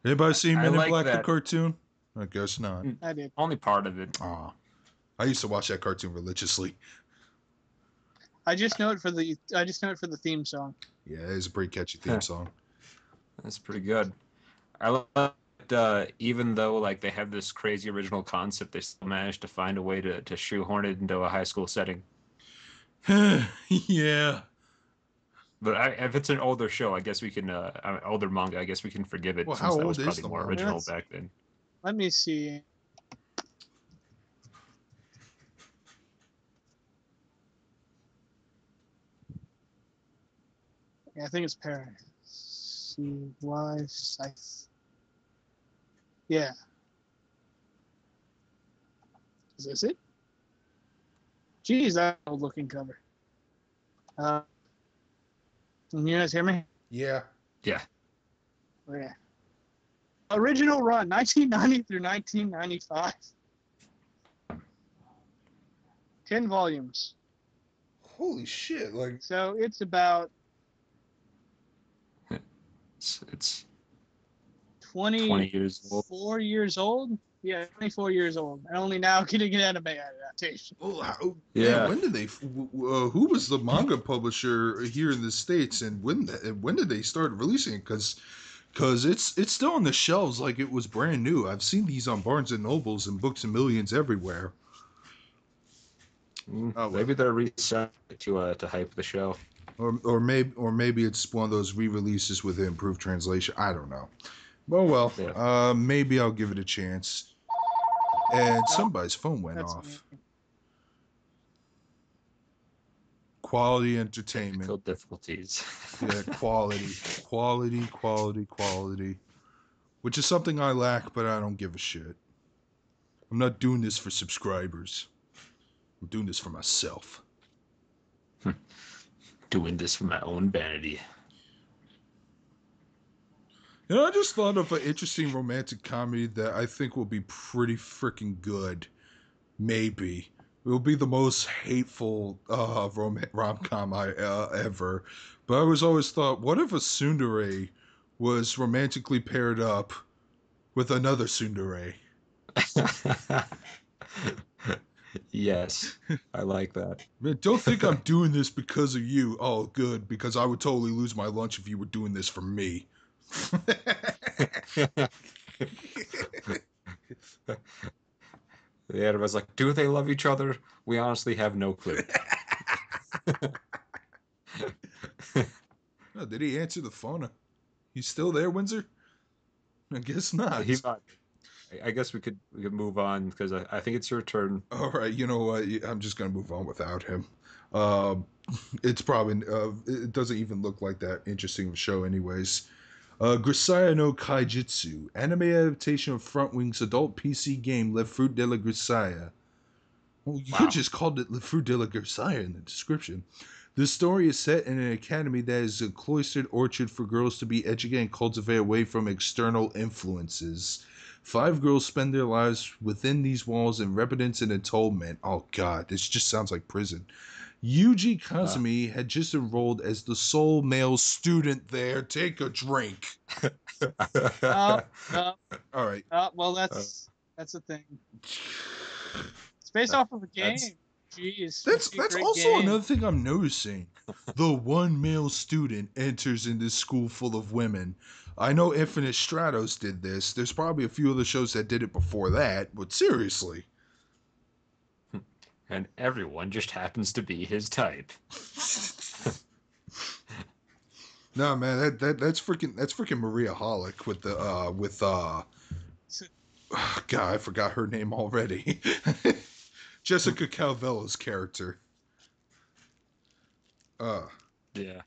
Anybody seen I Men in like Black the that. cartoon? I guess not. I did. Only part of it. Aw. I used to watch that cartoon religiously. I just know it for the theme song. Yeah, it's a pretty catchy theme song. That's pretty good. I love that even though like they have this crazy original concept, they still managed to find a way to shoehorn it into a high school setting. Yeah. But if it's an older show, I guess we can older manga. I guess we can forgive it Well, since how that was old is probably the more manga? original Yes. back then. Let me see. Yeah, I think it's Paradise. C.Y. Scythe. Yeah. Is this it? Geez, that old looking cover. Can you guys hear me? Yeah. Yeah. Oh, yeah. Original run, 1990 through 1995. 10 volumes. Holy shit! Like, So it's about It's 24 years old. years old. Yeah, 24 years old. And only now getting an anime adaptation. oh, how, Yeah. man, when did they? Who was the manga publisher here in the states, and when did they start releasing it? Because it's still on the shelves like it was brand new. I've seen these on Barnes and Nobles and Books and Millions everywhere. Oh, well. Maybe they're reset to hype the show. Or maybe it's one of those re-releases with improved translation. I don't know. Well, Yeah. maybe I'll give it a chance. And Oh, somebody's phone went That's off. me. Quality entertainment. Technical difficulties. Yeah, quality, quality. Which is something I lack, but I don't give a shit. I'm not doing this for subscribers. I'm doing this for myself. Doing this for my own vanity. You know, I just thought of an interesting romantic comedy that I think will be pretty freaking good. Maybe. It will be the most hateful rom-com I ever. But I was always thought, what if a tsundere was romantically paired up with another tsundere? Yes, I like that. Man, don't think I'm doing this because of you. Oh, good, because I would totally lose my lunch if you were doing this for me. The editor's like, do they love each other? We honestly have no clue. Oh, did he answer the phone? He's still there, Windsor? I guess not. He might. I guess we could move on because I think it's your turn. All right, you know what? I'm just gonna move on without him. Um, it's probably it doesn't even look like that interesting of a show, anyways. Grisaya no Kaijitsu, anime adaptation of Frontwing's adult PC game Le Fruit de la Grisaya. Well, you could just called it Le Fruit de la Grisaya in the description. The story is set in an academy that is a cloistered orchard for girls to be educated and cultivate away from external influences. 5 girls spend their lives within these walls in repentance and atonement. Oh god, this just sounds like prison. Yuji Kazumi had just enrolled as the sole male student there. Take a drink. Oh, All right. well, that's a thing. It's based off of a game. Jeez. That's also game. another thing I'm noticing. The one male student enters in this school full of women. I know Infinite Stratos did this. There's probably a few other shows that did it before that, but seriously. And everyone just happens to be his type. No, man, that's freaking Maria Holic with the God, I forgot her name already. Jessica Calvello's character. Yeah.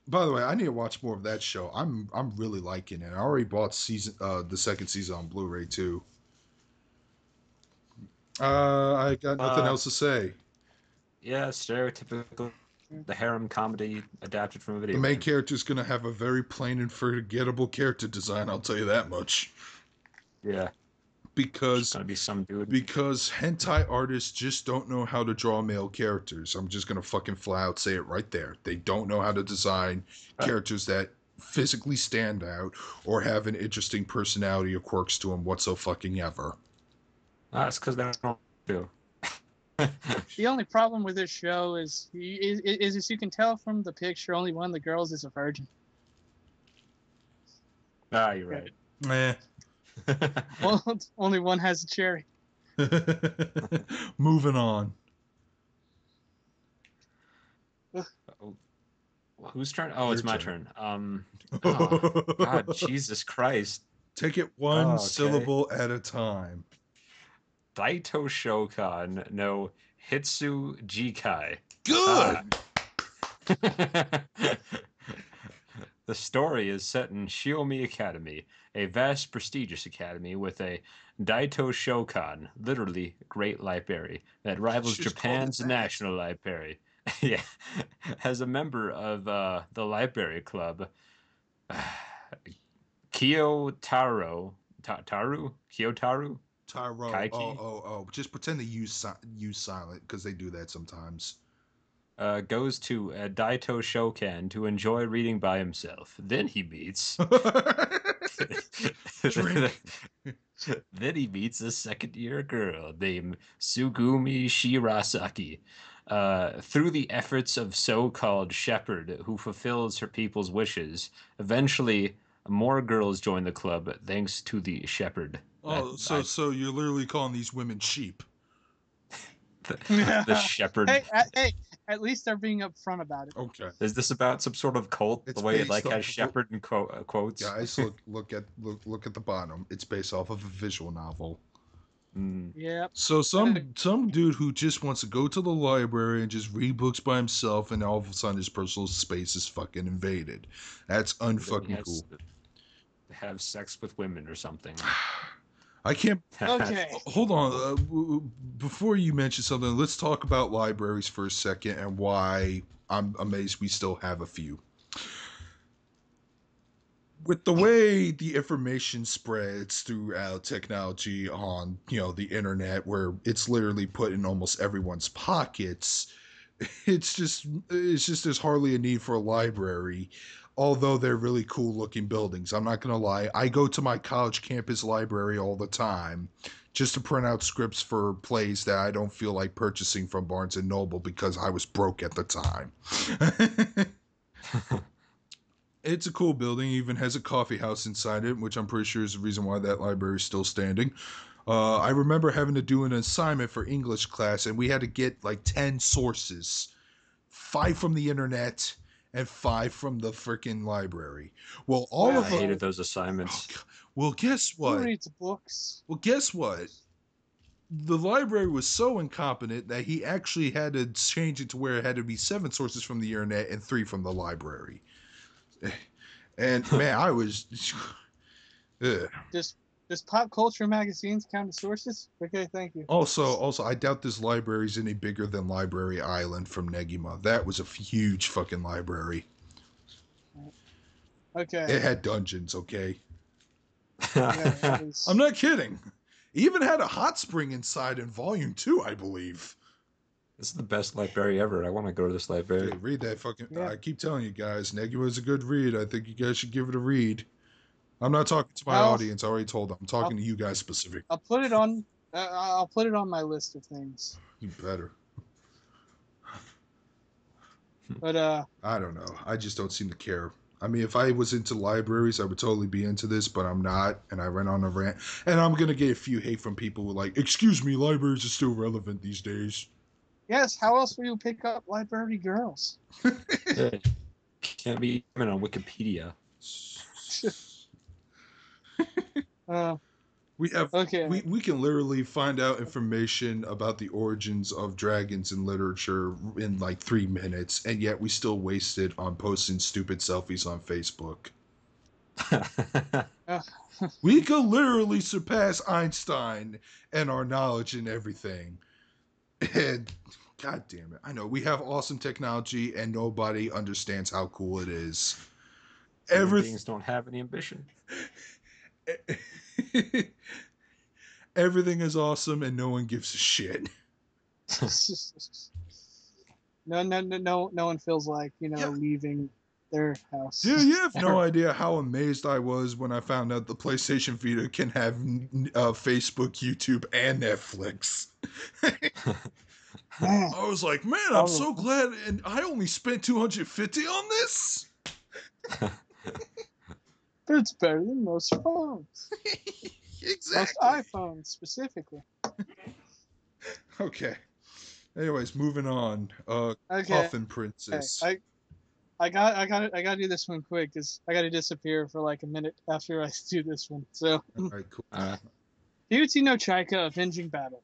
By the way, I need to watch more of that show. I'm really liking it. I already bought the second season on Blu-ray too. I got nothing Uh, else to say. yeah, stereotypical the harem comedy adapted from a The video main game. character is going to have a very plain and forgettable character design. I'll tell you that much. Yeah, just Because gonna be some dude. because hentai artists just don't know how to draw male characters. I'm just gonna fucking flat out say it right there. They don't know how to design Uh, characters that physically stand out or have an interesting personality or quirks to them whatsoever fucking ever. that's because they don't do. The only problem with this show is as you can tell from the picture, only one of the girls is a virgin. Ah, you're Yeah. right. Well, only one has a cherry. Moving on. Whose turn? Oh, Your it's my turn. turn. Oh, God, Jesus Christ. Take it one Oh, okay. syllable at a time. Daito Shokan no Hitsu Jikai. Ah. Good. The story is set in Shiomi Academy, a vast, prestigious academy with a Daito Shokan, literally Great Library, that rivals Just called it Japan's that. National Library. Yeah, as a member of the library club, Kyotaru, Tyro. Kaiki, Just pretend to use silent because they do that sometimes. goes to a Daito Shokan to enjoy reading by himself. Then he meets. Drink. Then he meets a second-year girl named Sugumi Shirasaki. Through the efforts of so-called shepherd who fulfills her people's wishes, eventually more girls join the club thanks to the shepherd. Oh, so you're literally calling these women sheep. The shepherd. Hey, at least they're being upfront about it. Okay. Is this about some sort of cult? It's The way it based like off has of shepherd in quotes. guys, look at the bottom. It's based off of a visual novel. Mm. Yep. So some dude who just wants to go to the library and just read books by himself, and all of a sudden his personal space is fucking invaded. That's And then he unfucking has cool. to have sex with women or something. I can't. Okay. Hold on. Before you mention something, let's talk about libraries for a second and why I'm amazed we still have a few. With the way the information spreads throughout technology on, the internet, where it's literally put in almost everyone's pockets, it's just there's hardly a need for a library, although they're really cool looking buildings. I'm not gonna lie, I go to my college campus library all the time just to print out scripts for plays that I don't feel like purchasing from Barnes and Noble because I was broke at the time. It's a cool building. It even has a coffee house inside it, which I'm pretty sure is the reason why that library is still standing. I remember having to do an assignment for English class, and we had to get like 10 sources, 5 from the internet and 5 from the freaking library. Well, all I of them. hated those assignments. Well, guess Who what? reads books? Well, guess what? The library was so incompetent that he actually had to change it to where it had to be 7 sources from the internet and 3 from the library. And man, I was. Ugh. Does pop culture magazines count as sources? Okay, thank you. Also, I doubt this library is any bigger than Library Island from Negima. That was a huge fucking library. Okay. It had dungeons, okay? Yeah, I'm not kidding. It even had a hot spring inside in Volume 2, I believe. This is the best library ever. I want to go to this library. Dude, read that fucking. Yeah. I keep telling you guys, Negima is a good read. I think you guys should give it a read. I'm not talking to my I'll- audience. I already told them. I'm talking to you guys specifically. I'll put it on. I'll put it on my list of things. You better. But I don't know. I just don't seem to care. I mean, if I was into libraries, I would totally be into this, but I'm not, and I went on a rant. And I'm going to get a few hate from people who are like, excuse me, libraries are still relevant these days. yes, how else will you pick up library girls? Can't be on Wikipedia. Uh, We have Okay. we can literally find out information about the origins of dragons in literature in like 3 minutes, and yet we still waste it on posting stupid selfies on Facebook. Uh, We could literally surpass Einstein and our knowledge in everything. And god damn it. I know we have awesome technology and nobody understands how cool it is. Human Everything beings don't have any ambition. everything is awesome and no one gives a shit. no one feels like Yeah. leaving their house. Dude, you have no idea how amazed I was when I found out the PlayStation Vita can have Facebook, YouTube, and Netflix. Man, I was like, man, I'm Oh. so glad, and I only spent $250 on this. it's better than most phones. Exactly. Most iPhones specifically. Okay. Anyways, moving on. Okay. Coffin Princess. I gotta do this one quick because I gotta disappear for like a minute after I do this one. So, All right, cool. Ryuchi no Chaika Avenging Battle,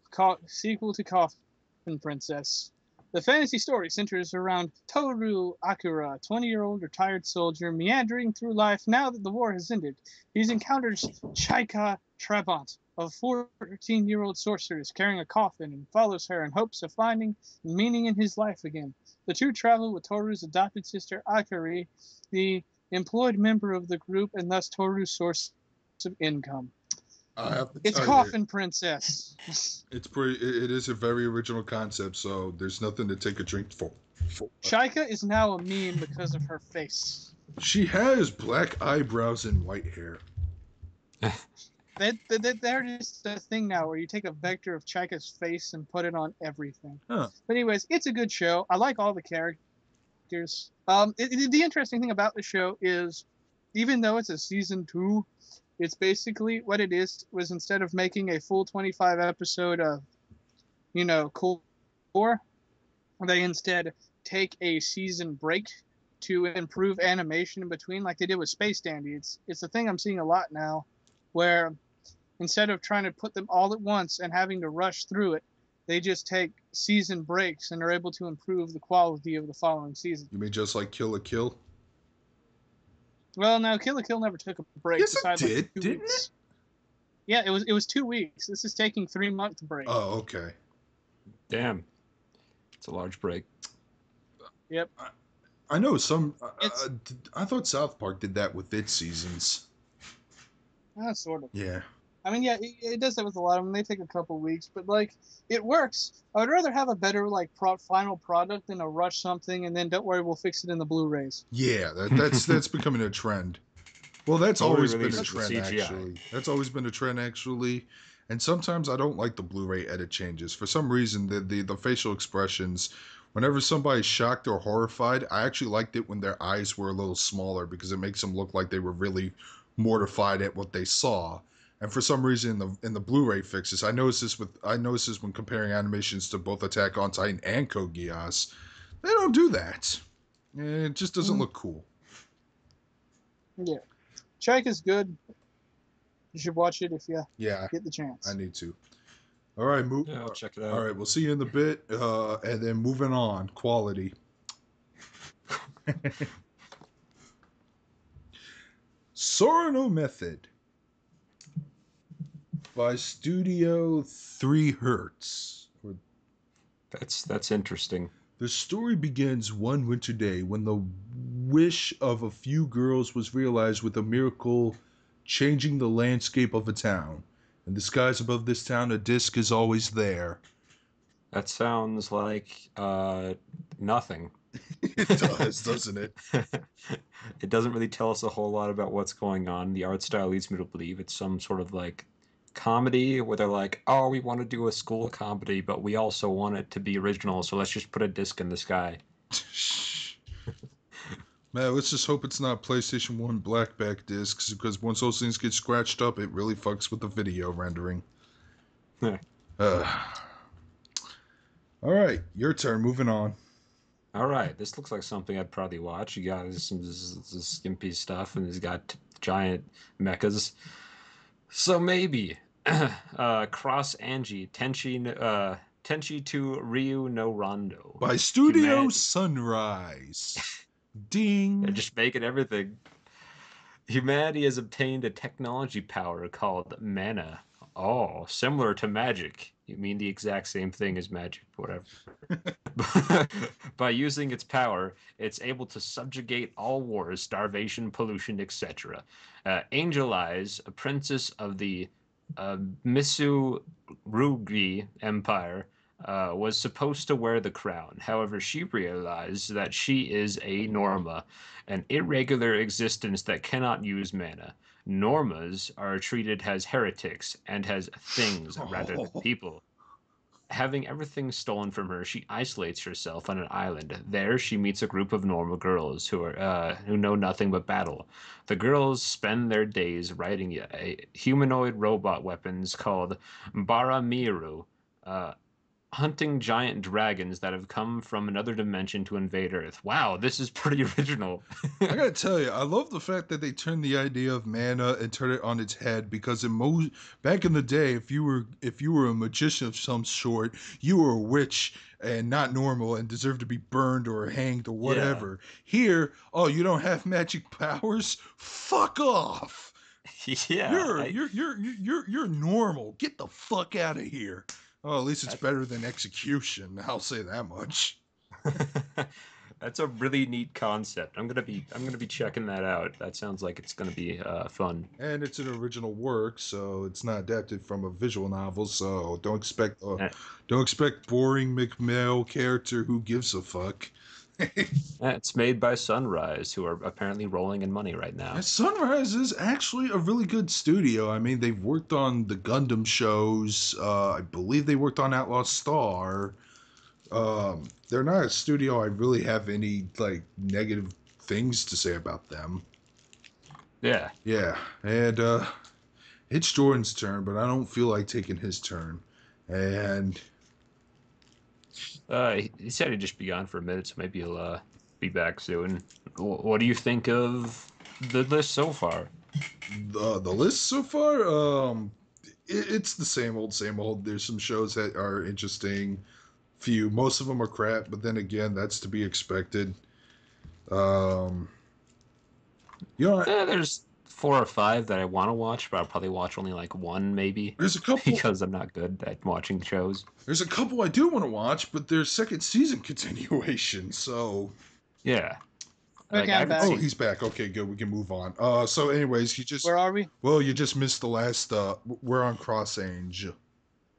sequel to Coffin Princess. The fantasy story centers around Toru Akira, 20-year-old retired soldier meandering through life now that the war has ended. He encounters Chaika Trabant, a 14-year-old sorceress carrying a coffin, and follows her in hopes of finding meaning in his life again. The two travel with Toru's adopted sister Akari, the employed member of the group and thus Toru's source of income. I have to It's tell Coffin Princess. it's pretty. It is a very original concept, so there's nothing to take a drink for. Chaika is now a meme because of her face. She has black eyebrows and white hair. They're just a thing now where you take a vector of Chaika's face and put it on everything. Huh. But anyways, it's a good show. I like all the characters. The interesting thing about the show is, even though it's a season 2, it's basically what it is was instead of making a full 25 episode of, core, they instead take a season break to improve animation in between, like they did with Space Dandy. It's a thing I'm seeing a lot now, where instead of trying to put them all at once and having to rush through it, they just take season breaks and are able to improve the quality of the following season. You mean just like Kill la Kill? Well, no, Kill la Kill never took a break. Yes, it besides, like, did, 2 didn't weeks. Yeah, it was 2 weeks. This is taking 3-month break. Oh, okay. Damn. It's a large break. Yep. I know some. It's- I thought South Park did that with its seasons. Sort of. Yeah. I mean, yeah, it does that with a lot of them. They take a couple weeks, but like it works. I would rather have a better like final product than a rush something and then don't worry, we'll fix it in the Blu-rays. Yeah, that's becoming a trend. Well, that's Or always been release a it with trend, CGI. actually. That's always been a trend, actually. And sometimes I don't like the Blu-ray edit changes. For some reason, the facial expressions, whenever somebody's shocked or horrified, I actually liked it when their eyes were a little smaller because it makes them look like they were really mortified at what they saw. And for some reason, in the Blu-ray fixes, I noticed this when comparing animations to both Attack on Titan and Code Geass. They don't do that. It just doesn't look cool. Yeah. Check is good. You should watch it if you Yeah, get the chance. I need to. All right, move. Yeah, I'll check it out. All right, we'll see you in a bit. And then moving on, quality. Sorano Method by Studio 3 Hertz. That's interesting. The story begins one winter day when the wish of a few girls was realized with a miracle changing the landscape of a town. In the skies above this town, a disc is always there. That sounds like nothing. It does, doesn't it? It doesn't really tell us a whole lot about what's going on. The art style leads me to believe it's some sort of like comedy where they're like, oh, we want to do a school comedy, but we also want it to be original, so let's just put a disc in the sky. Man, let's just hope it's not PlayStation 1 blackback discs, because once those things get scratched up, it really fucks with the video rendering. Alright, your turn, moving on. All right, this looks like something I'd probably watch. You got some skimpy stuff, and he's got giant mechas. So maybe Cross Angie, Tenchi to Ryu no Rondo. By Studio Humanity. Sunrise. They're Ding. just making everything. Humanity has obtained a technology power called mana. Oh, similar to magic. You mean the exact same thing as magic, whatever. By using its power, it's able to subjugate all wars, starvation, pollution, etc. Angel Eyes, a princess of the Misurugi Empire, was supposed to wear the crown. However, she realized that she is a Norma, an irregular existence that cannot use mana. Normas are treated as heretics and as things rather than Oh. people. Having everything stolen from her, she isolates herself on an island. There, she meets a group of normal girls who know nothing but battle. The girls spend their days riding humanoid robot weapons called Baramiru, uh, hunting giant dragons that have come from another dimension to invade Earth. Wow, this is pretty original. I gotta tell you, I love the fact that they turned the idea of mana and turned it on its head because back in the day, if you were a magician of some sort, you were a witch and not normal and deserved to be burned or hanged or Yeah, whatever. Here, oh, you don't have magic powers? Fuck off. yeah. You're normal. Get the fuck out of here. Oh, at least it's That's better than execution. I'll say that much. that's a really neat concept. I'm gonna be checking that out. That sounds like it's gonna be fun. And it's an original work, so it's not adapted from a visual novel. So Uh, don't expect boring McMail character who gives a fuck. It's made by Sunrise, who are apparently rolling in money right now. And Sunrise is actually a really good studio. I mean, they've worked on the Gundam shows. I believe they worked on Outlaw Star. They're not a studio I really have any like negative things to say about them. Yeah. Yeah, and it's Jordan's turn, but I don't feel like taking his turn. And He said he'd just be gone for a minute, so maybe he'll be back soon. What do you think of the list so far? the list so far, it's the same old, same old. There's some shows that are interesting. Few, most of them are crap, but then again, that's to be expected. Um, you know, There's four or five that I want to watch, but I'll probably watch only like one, maybe, there's a couple. because I'm not good at watching shows. There's a couple I do want to watch, but they're second season continuation. So, Yeah. Like Okay, I I'm haven't back. oh, seen. he's back. Okay, good. We can move on. So anyways, Where are we? you just missed the last. We're on Cross Ange.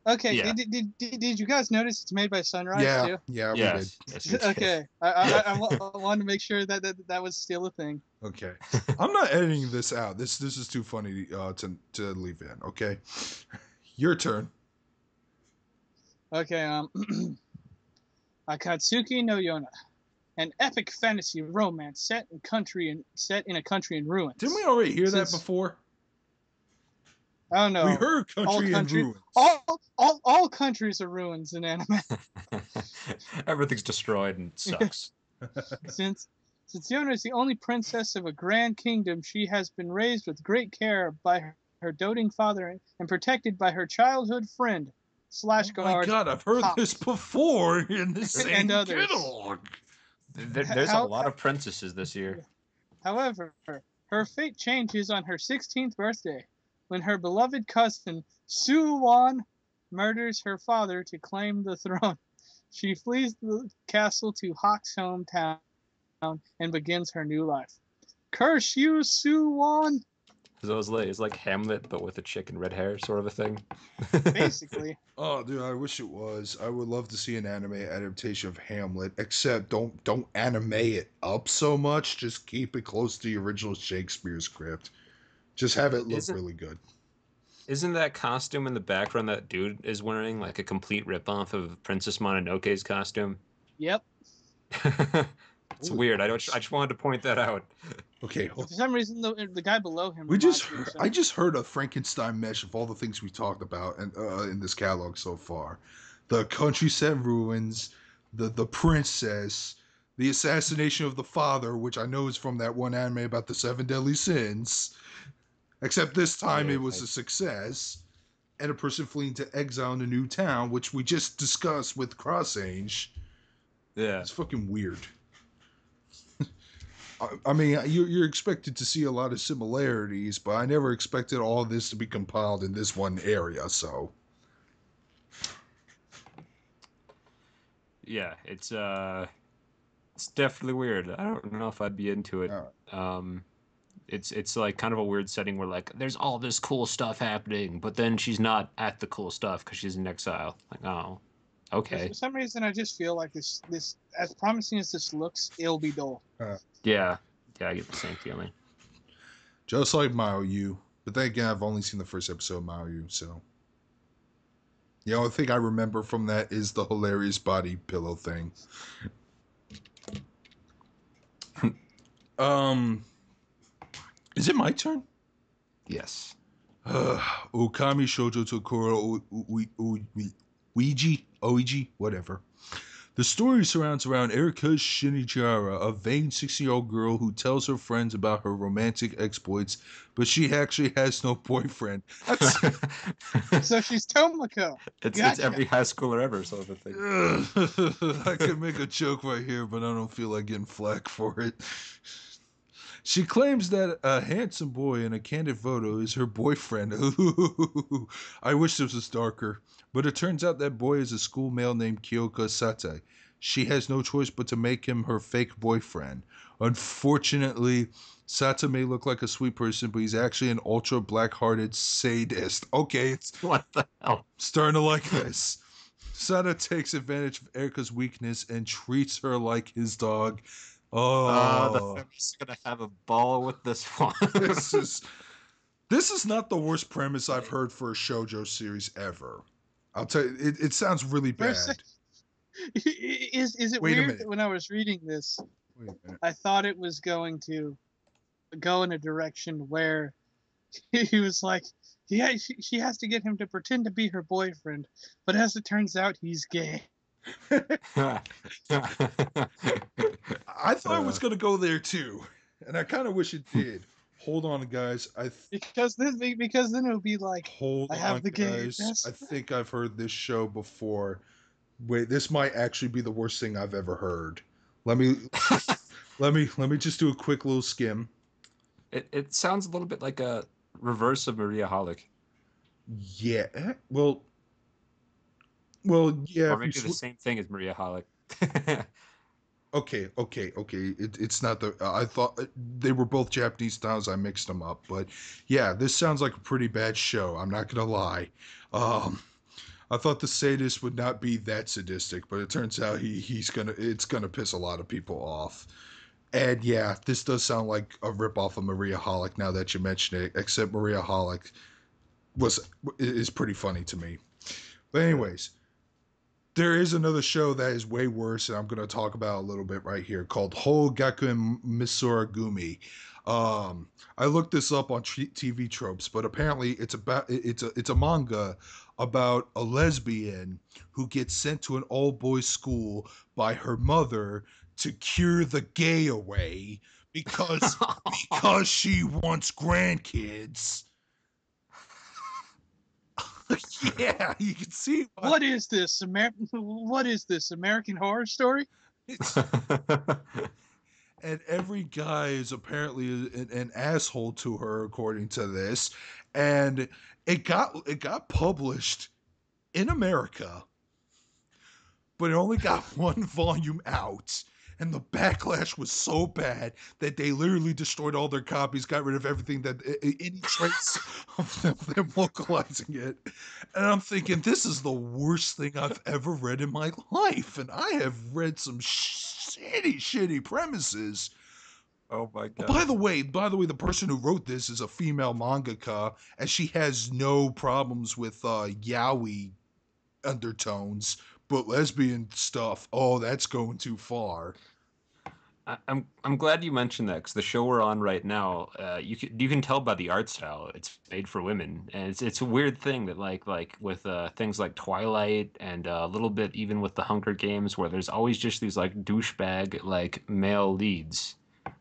Okay, Yeah. did you guys notice it's made by Sunrise Yeah, too? yeah, we did. Yes, we did. Okay, I wanted to make sure that was still a thing. Okay, I'm not editing this out. This is too funny to leave in. Okay, your turn. Okay, Akatsuki no Yona, an epic fantasy romance set in a country in ruins. Didn't we already hear that Since- before? I don't know. We heard country in country- ruins. All countries are ruins in anime. Everything's destroyed and sucks. Since Yona is the only princess of a grand kingdom, she has been raised with great care by her doting father and protected by her childhood friend / Oh my guard. god, I've heard Hawk. this before in the same And others. catalog. There's a lot of princesses this year. However, her fate changes on her 16th birthday when her beloved cousin Suwon murders her father to claim the throne. She flees the castle to Hawk's hometown and begins her new life. Curse you, Suwon! So it's like Hamlet, but with a chick and red hair, sort of a thing. Basically. Oh, dude, I wish it was. I would love to see an anime adaptation of Hamlet, except don't animate it up so much. Just keep it close to the original Shakespeare script. Just have it look Isn't- really good. Isn't that costume in the background that dude is wearing like a complete ripoff of Princess Mononoke's costume? Yep. It's weird. I just wanted to point that out. Okay, For some reason, the guy below him. we just reminds me of heard, something. I just heard a Frankenstein mesh of all the things we talked about and in this catalog so far. The country set in ruins, the princess, the assassination of the father, which I know is from that one anime about the seven deadly sins. Except this time Yeah, it was a success. and a person fleeing to exile in a new town, which we just discussed with Crossange. Yeah. It's fucking weird. I mean, you're expected to see a lot of similarities, but I never expected all of this to be compiled in this one area, so. Yeah, it's definitely weird. I don't know if I'd be into it. Uh, It's like kind of a weird setting where like there's all this cool stuff happening, but then she's not at the cool stuff because she's in exile. Like, oh, okay. For some reason, I just feel like this as promising as this looks, it'll be dull. Yeah, I get the same feeling. just like Maoyu. But then again, I've only seen the first episode of Maoyu, so. The only thing I remember from that is the hilarious body pillow thing. Is it my turn? Yes. Okami Shoujo Tokoro Oiji, whatever. The story surrounds around Erika Shinichara, a vain 16-year-old girl who tells her friends about her romantic exploits, but she actually has no boyfriend. So she's Tomoko. It's Gotcha. every high schooler ever sort of thing. I could make a joke right here, but I don't feel like getting flack for it. She claims that a handsome boy in a candid photo is her boyfriend. I wish this was darker. But it turns out that boy is a school male named Kyoka Sate. She has no choice but to make him her fake boyfriend. Unfortunately, Sata may look like a sweet person, but he's actually an ultra black-hearted sadist. Okay, it's What the hell? starting to like this. Sata takes advantage of Erika's weakness and treats her like his dog. The Oh, feminists are gonna have a ball with this one. this is not the worst premise I've heard for a shoujo series ever. I'll tell you, it sounds really bad. Is it Wait a weird minute. that when I was reading this, Wait a minute. I thought it was going to go in a direction where he was like, yeah, she has to get him to pretend to be her boyfriend, but as it turns out, he's gay. I thought it was gonna go there too, and I kind of wish it did. Hold on, guys. Because then it would be like, Hold I have on, the gay guys. best I think I've heard this show before. Wait, this might actually be the worst thing I've ever heard. Let me just do a quick little skim. It sounds a little bit like a reverse of Maria Holic. Yeah. Well, yeah. Or if maybe you the sw- same thing as Maria Holic. Okay. It's not the. I thought they were both Japanese styles. I mixed them up, but yeah, this sounds like a pretty bad show. I'm not gonna lie. I thought the sadist would not be that sadistic, but it turns out it's gonna piss a lot of people off. And yeah, this does sound like a ripoff of Maria Holic now that you mention it. Except Maria Holic is pretty funny to me. But anyways, there is another show that is way worse, and I'm going to talk about a little bit right here, called Hogakuen Misuragumi. I looked this up on TV Tropes, but apparently it's a manga about a lesbian who gets sent to an all boys school by her mother to cure the gay away because she wants grandkids. Yeah, you can see why. what is this American Horror Story? And every guy is apparently an asshole to her, according to this. And it got published in America, but it only got one volume out. And the backlash was so bad that they literally destroyed all their copies, got rid of everything that any trace of them localizing it. And I'm thinking, this is the worst thing I've ever read in my life. And I have read some shitty premises. Oh my god. By the way, the person who wrote this is a female mangaka, and she has no problems with yaoi undertones, but lesbian stuff, oh, that's going too far. I'm glad you mentioned that because the show we're on right now, you can tell by the art style it's made for women, and it's a weird thing that like with things like Twilight and a little bit even with the Hunger Games, where there's always just these like douchebag like male leads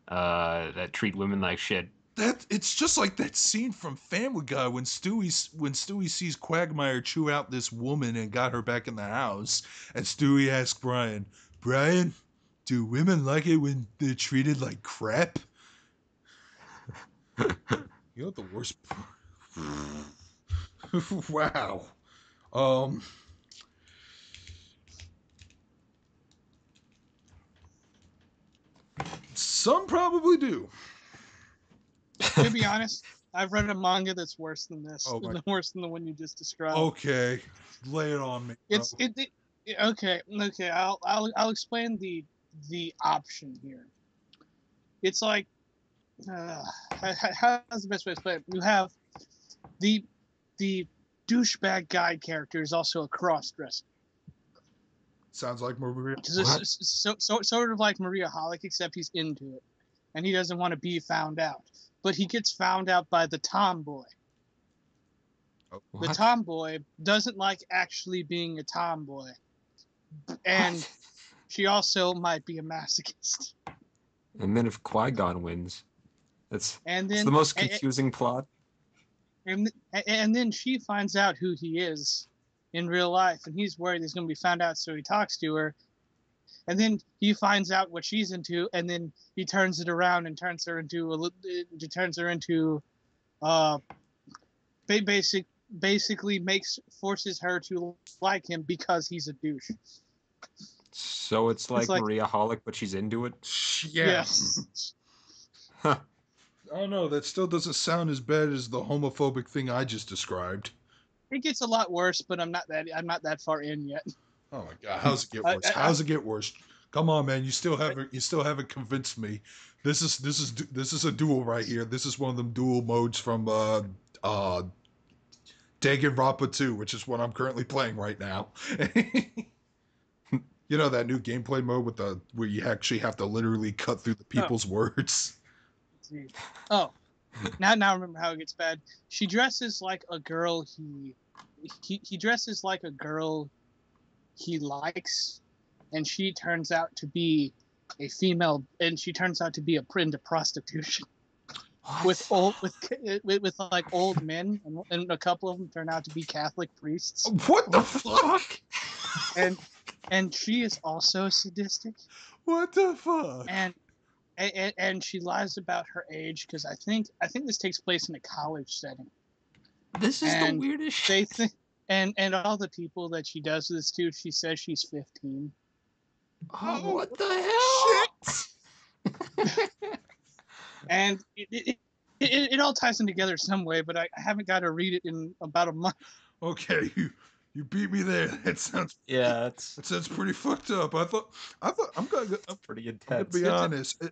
that treat women like shit, That it's just like that scene from Family Guy when Stewie sees Quagmire chew out this woman and got her back in the house, and Stewie asks Brian, Brian, do women like it when they're treated like crap? You know what the worst wow. Um some probably do. To be honest, I've read a manga that's worse than this. Oh my. Worse than the one you just described. Okay. Lay it on me. Bro. Okay. I'll explain the option here. It's like how's the best way to explain it? You have the douchebag guy character is also a cross-dresser. Sounds like Maria. Sort of like Maria Holic, except he's into it, and he doesn't want to be found out. But he gets found out by the tomboy. The tomboy doesn't like actually being a tomboy, and she also might be a masochist. And then if Qui-Gon wins, it's the most confusing plot. And then she finds out who he is in real life, and he's worried he's going to be found out, so he talks to her. And then he finds out what she's into, and then he turns it around and turns her into basically forces her to like him because he's a douche. So it's like Maria Holic, but she's into it. Yeah. Yes. I don't know. That still doesn't sound as bad as the homophobic thing I just described. It gets a lot worse, but I'm not that far in yet. Oh my god, how's it get worse? How's it get worse? Come on, man, you still haven't convinced me. This is a duel right here. This is one of them duel modes from Danganronpa 2, which is what I'm currently playing right now. You know that new gameplay mode where you actually have to literally cut through the people's words. Oh, now I remember how it gets bad. She dresses like a girl he dresses like a girl he likes, and she turns out to be a female, and she turns out to be into prostitution. With like old men, and a couple of them turn out to be Catholic priests. What the fuck? And she is also sadistic. What the fuck? And she lies about her age because I think this takes place in a college setting. This is the weirdest shit. And all the people that she does this to, she says she's 15. Oh, what the hell? Shit. And it all ties in together some way, but I haven't got to read it in about a month. Okay, you beat me there. That sounds that sounds pretty fucked up. I thought I'm pretty intense. To be honest,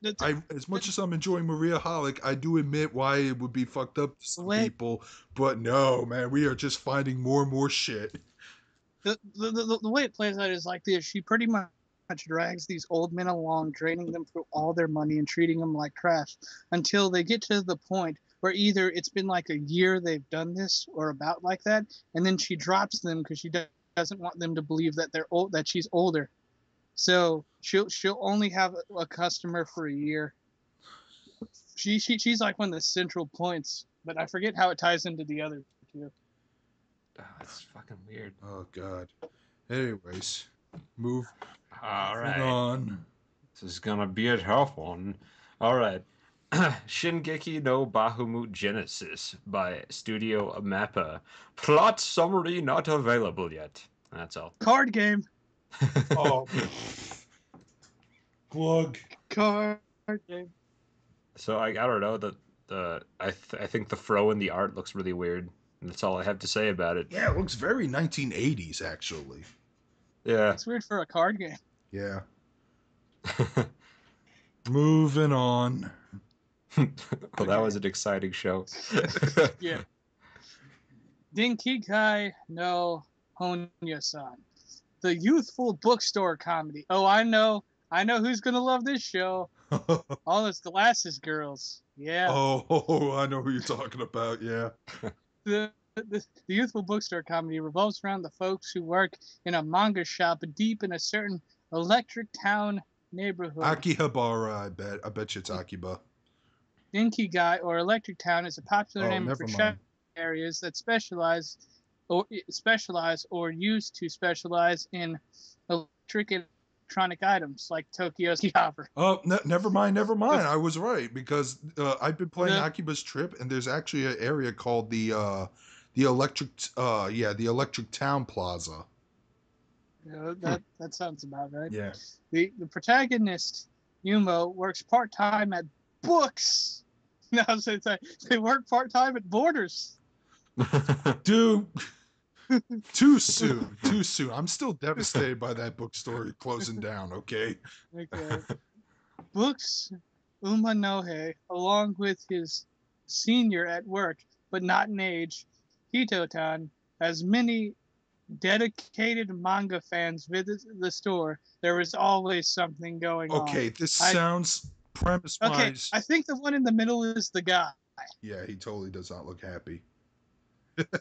as much as I'm enjoying Maria Holic, I do admit why it would be fucked up to some people. But no, man, we are just finding more and more shit. The way it plays out is like this: she pretty much drags these old men along, draining them for all their money and treating them like trash, until they get to the point where either it's been like a year they've done this or about like that, and then she drops them because she doesn't want them to believe that they're old, that she's older. So she'll only have a customer for a year. She's like one of the central points, but I forget how it ties into the other two. Oh, it's fucking weird. Oh god. Anyways, move. All right. On. This is gonna be a tough one. All right. Shingeki no Bahamut Genesis by Studio Mappa. Plot summary not available yet. That's all. Card game. Oh. Glug. Card game. So I don't know I think the fro in the art looks really weird. And that's all I have to say about it. Yeah, it looks very 1980s actually. Yeah. It's weird for a card game. Yeah. Moving on. Well, that was an exciting show. Yeah. Denkikai no Honya-san. The youthful bookstore comedy. Oh, I know who's gonna love this show. All those glasses girls. Yeah. Oh, I know who you're talking about, yeah. The youthful bookstore comedy revolves around the folks who work in a manga shop deep in a certain Electric Town neighborhood. Akihabara, I bet you it's Akiba. Inkigai or Electric Town is a popular Oh, name for never mind. shopping areas that specialize or used to specialize in electric and electronic items like Tokyo's Akihabara. Oh, never mind, never mind. The, I was right because I've been playing the Akiba's Trip, and there's actually an area called the electric the Electric Town Plaza. that sounds about right. Yeah. The protagonist Yumo works part time at Books. No, so they work part time at Borders. Dude, too soon. Too soon. I'm still devastated by that bookstore closing down, okay? Okay. Books Umanohe, along with his senior at work, but not in age, Hitotan, has many dedicated manga fans visit the store. There is always something going on. Okay, this I sounds premise okay, wise. I think the one in the middle is the guy. Yeah, he totally does not look happy.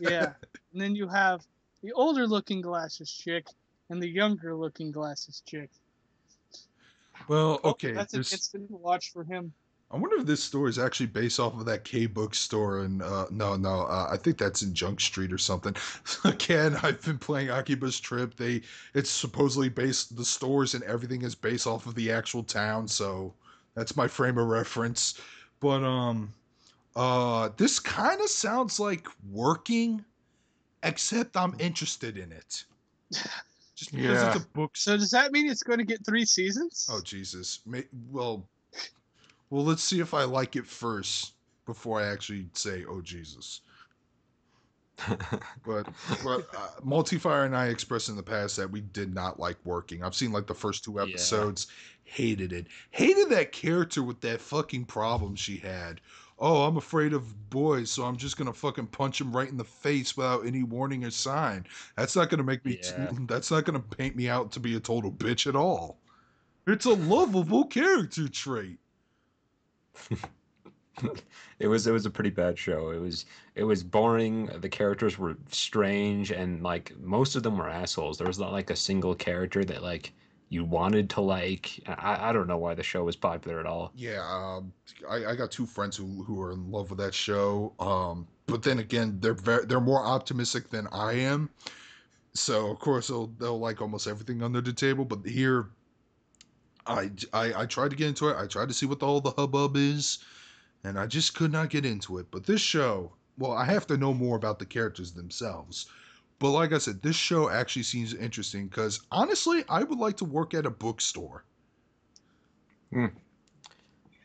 Yeah. And then you have the older looking glasses chick and the younger looking glasses chick. Well, Oh, okay. that's an instant watch for him. I wonder if this store is actually based off of that K bookstore and no, I think that's in Junk Street or something. Again, I've been playing Akiba's Trip. It's supposedly based the stores and everything is based off of the actual town, so that's my frame of reference. But this kind of sounds like working, except I'm interested in it. Just because it's a book. So does that mean it's going to get 3 seasons? Oh Jesus. Well, let's see if I like it first before I actually say, "Oh Jesus." But Multifire and I expressed in the past that we did not like working. I've seen like the first 2 episodes, hated it. Hated that character with that fucking problem she had. Oh, I'm afraid of boys, so I'm just gonna fucking punch him right in the face without any warning or sign. That's not gonna make me. That's not gonna paint me out to be a total bitch at all. It's a lovable character trait. It was a pretty bad show. It was boring. The characters were strange, and like most of them were assholes. There was not like a single character that like you wanted to like. I don't know why the show was popular at all. Yeah, I got 2 friends who are in love with that show. But then again, they're more optimistic than I am. So of course they'll like almost everything under the table. But here, I tried to get into it. I tried to see what all the hubbub is, and I just could not get into it. But this show, well, I have to know more about the characters themselves. But like I said, this show actually seems interesting because honestly, I would like to work at a bookstore.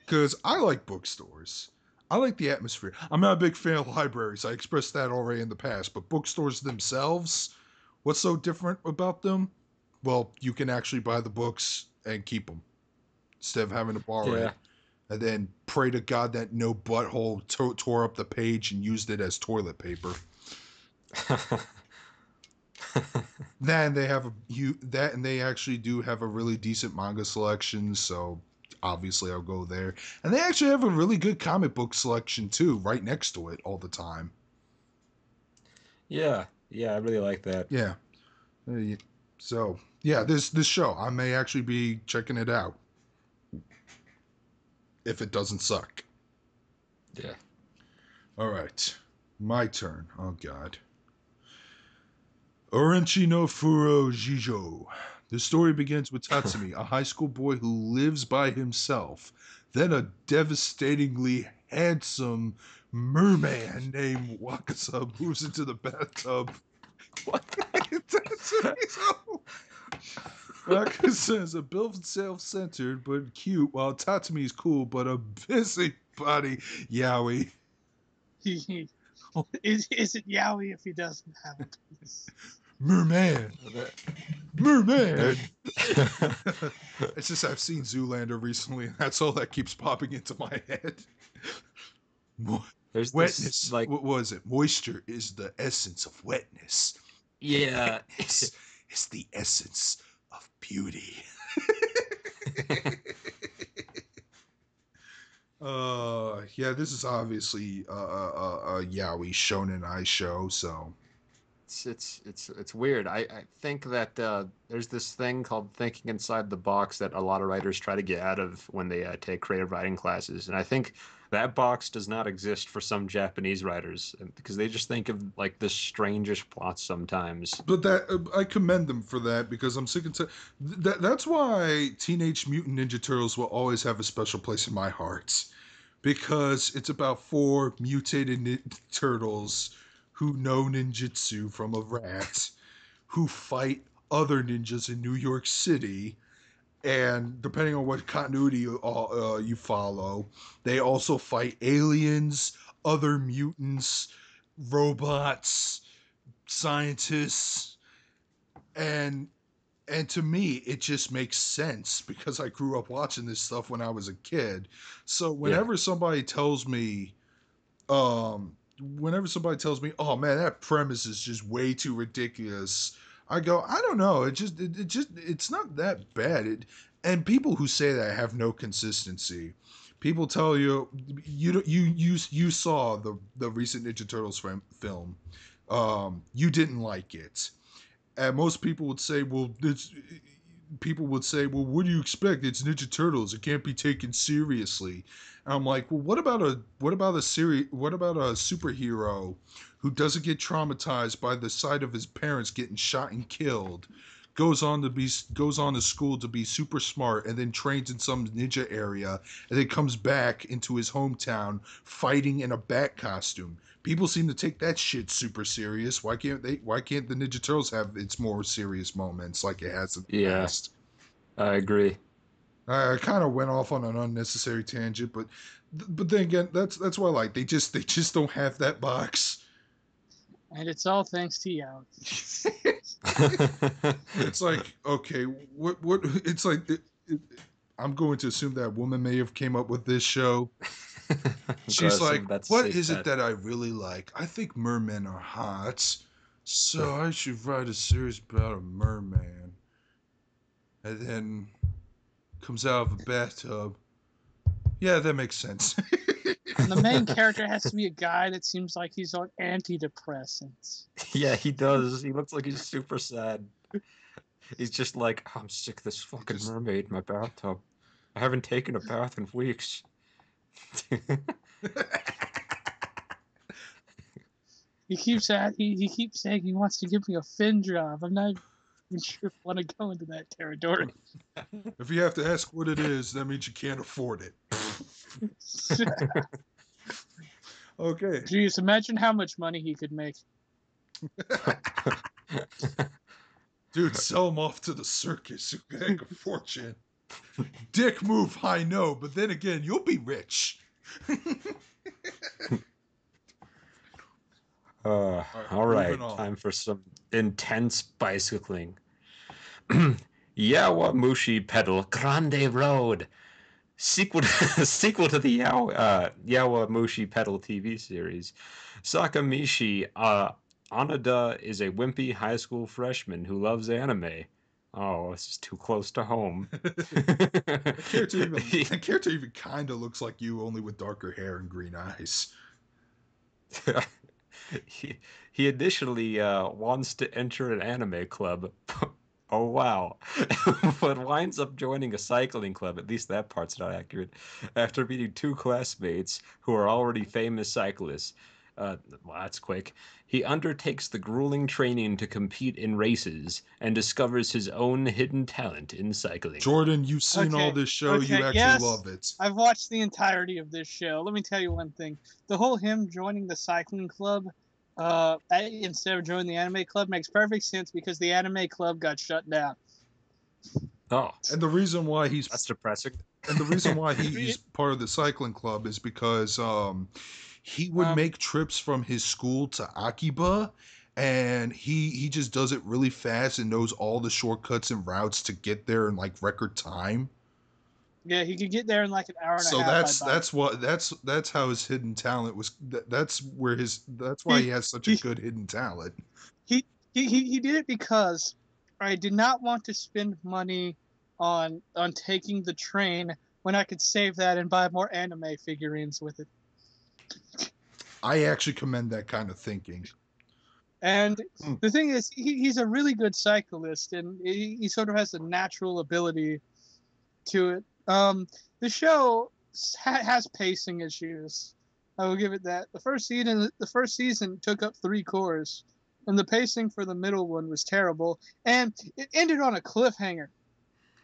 Because I like bookstores. I like the atmosphere. I'm not a big fan of libraries. I expressed that already in the past. But bookstores themselves, what's so different about them? Well, you can actually buy the books and keep them instead of having to borrow it. And then pray to God that no butthole tore up the page and used it as toilet paper. Then they have and they actually do have a really decent manga selection, so obviously I'll go there. And they actually have a really good comic book selection too, right next to it all the time. Yeah, I really like that. Yeah. So yeah, this show I may actually be checking it out if it doesn't suck. Yeah. All right, my turn. Oh God. Orenchi no Furo Jijo. The story begins with Tatsumi, a high school boy who lives by himself. Then a devastatingly handsome merman named Wakasa moves into the bathtub. What? Wakasa is a built self-centered but cute, while Tatsumi is cool but a busybody yaoi. Is it yaoi if he doesn't have it? Merman. It's just I've seen Zoolander recently, and that's all that keeps popping into my head. There's wetness. This, like, what was it? Moisture is the essence of wetness. Yeah. It's the essence of beauty. Yeah, this is obviously a yaoi shonen ai show, so It's weird. I think that there's this thing called thinking inside the box that a lot of writers try to get out of when they take creative writing classes, and I think that box does not exist for some Japanese writers because they just think of like the strangest plots sometimes. But that I commend them for that because I'm sick and tired. That's why Teenage Mutant Ninja Turtles will always have a special place in my heart because it's about four mutated turtles who know ninjutsu from a rat who fight other ninjas in New York City. And depending on what continuity you follow, they also fight aliens, other mutants, robots, scientists, and to me it just makes sense because I grew up watching this stuff when I was a kid. So Yeah. whenever somebody tells me, "Oh man, that premise is just way too ridiculous," I go, "I don't know. It's not that bad." And people who say that have no consistency. People tell you you saw the recent Ninja Turtles film. You didn't like it, and most people would say, "Well, it's." People would say, "Well, what do you expect? It's Ninja Turtles. It can't be taken seriously." And I'm like, "Well, what about a superhero who doesn't get traumatized by the sight of his parents getting shot and killed, goes on to school to be super smart, and then trains in some ninja area, and then comes back into his hometown fighting in a bat costume?" People seem to take that shit super serious. Why can't they? Why can't the Ninja Turtles have its more serious moments like it has in the Yeah, past? I agree. I kind of went off on an unnecessary tangent, but then again, that's why like they just don't have that box. And it's all thanks to you. It's like, okay, what? It's like I'm going to assume that woman may have came up with this show. She's like, Aggressive, that's a what safe is it bet. that I really like? I think mermen are hot, so I should write a series about a merman. And then comes out of a bathtub. Yeah, that makes sense. And the main character has to be a guy that seems like he's on antidepressants. Yeah, he does. He looks like he's super sad. He's just like, I'm sick of this He fucking just mermaid in my bathtub. I haven't taken a bath in weeks. He keeps saying he wants to give me a fin job. I'm not even sure if I want to go into that territory. if you have to ask what it is, that means you can't afford it. Okay. Jeez, imagine how much money he could make. Dude, sell him off to the circus. You can make a fortune. Dick move, I know, but then again, you'll be rich. All right, All moving right, on. time for some intense bicycling. Yawamushi Pedal Grande Road. Sequel sequel to the Yawamushi Pedal TV series. Sakamichi Anada is a wimpy high school freshman who loves anime. Oh, this is too close to home. That character even kind of looks like you, only with darker hair and green eyes. he, he additionally wants to enter an anime club. Oh wow. But winds up joining a cycling club, at least that part's not accurate, after meeting two classmates who are already famous cyclists. Well, that's quick. He undertakes the grueling training to compete in races and discovers his own hidden talent in cycling. Jordan, you've seen all Okay, this show. You okay, actually yes, love it. I've watched the entirety of this show. Let me tell you one thing: the whole him joining the cycling club, instead of joining the anime club, makes perfect sense because the anime club got shut down. Oh, And the reason why that's depressing. he's part of the cycling club is because he would Um, make trips from his school to Akiba, and he just does it really fast and knows all the shortcuts and routes to get there in like record time. yeah, he could get there in like an hour and a So half by bike. that's how his hidden talent was. That's why He he has such a he good hidden talent. he did it because I did not want to spend money on taking the train when I could save that and buy more anime figurines with it. I actually commend that kind of thinking. And Hmm. the thing is, he's a really good cyclist, and he sort of has a natural ability to it. The show has pacing issues. I will give it that. The first season took up 3 cores, and the pacing for the middle one was terrible, and it ended on a cliffhanger.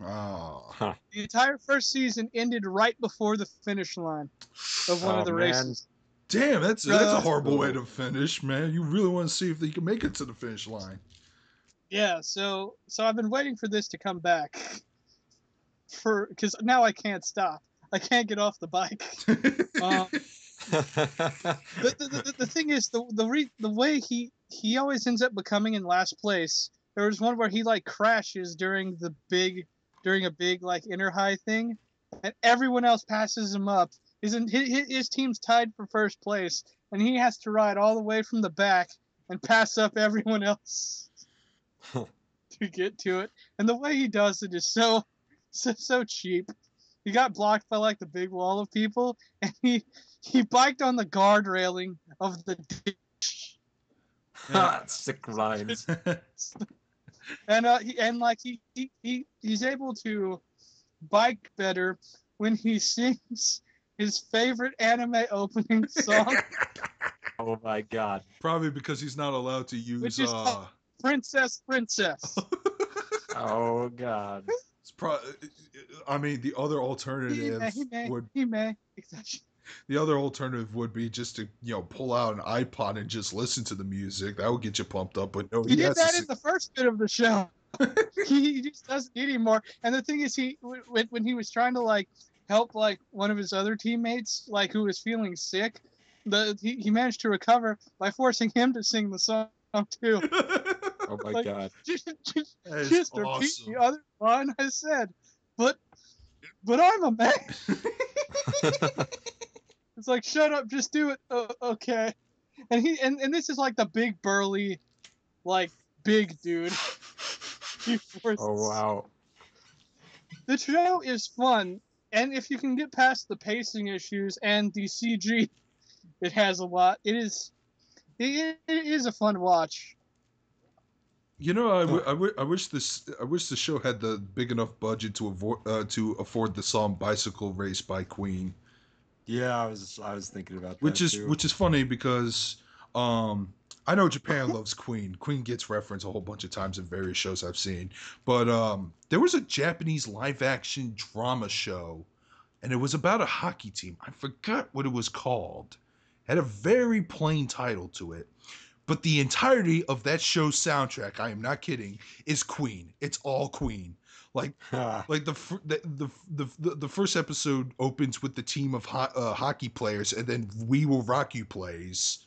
Oh. Huh. The entire first season ended right before the finish line of one Oh, of the man. races. Damn, that's a horrible way Ooh. to finish, man. You really want to see if they can make it to the finish line. Yeah, so I've been waiting for this to come back because now I can't stop. I can't get off the bike. The thing is the way he always ends up becoming in last place. There was one where he like crashes during a big like inner high thing, and everyone else passes him up. His team's tied for first place, and he has to ride all the way from the back and pass up everyone else to get to it. And the way he does it is so cheap. He got blocked by like the big wall of people, and he biked on the guard railing of the ditch. Sick lines. And he's able to bike better when he sings his favorite anime opening song, Oh my god. Probably because he's not allowed to use. which is Princess. Oh god. I mean, the other alternative the other alternative would be just to pull out an iPod and just listen to the music. That would get you pumped up. But no, He did has that to in the first bit of the show. He just doesn't need anymore. And the thing is, when he was trying to like help like one of his other teammates, like who was feeling sick, he managed to recover by forcing him to sing the song too. Oh my Like, god. That is just repeat awesome. the other line I said, but I'm a man. It's like, shut up, just do it. Okay. And and this is like the big burly, like big dude. Oh wow. The show is fun, and if you can get past the pacing issues and the CG, it has a lot. It is a fun watch. I wish the show had the big enough budget to afford the song "Bicycle Race" by Queen. Yeah, I was thinking about that Which is too. which is funny because I know Japan loves Queen. Queen gets referenced a whole bunch of times in various shows I've seen. But there was a Japanese live action drama show, and it was about a hockey team. I forgot what it was called. It had a very plain title to it. But the entirety of that show's soundtrack, I am not kidding, is Queen. It's all Queen. Like the first episode opens with the team of hockey players, and then "We Will Rock You" plays,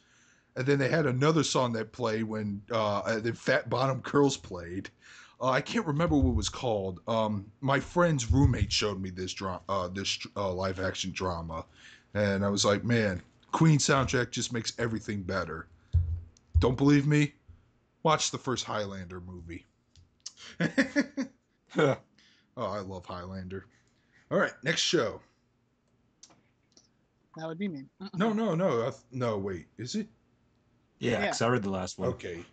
and then they had another song that played when the Fat Bottom Girls played. I can't remember what it was called. My friend's roommate showed me this live action drama, and I was like, man, Queen soundtrack just makes everything better. Don't believe me? Watch the first Highlander movie. Oh, I love Highlander. All right, next show. That would be me. No. No, wait. Is it? Yeah, because I read the last one. Okay.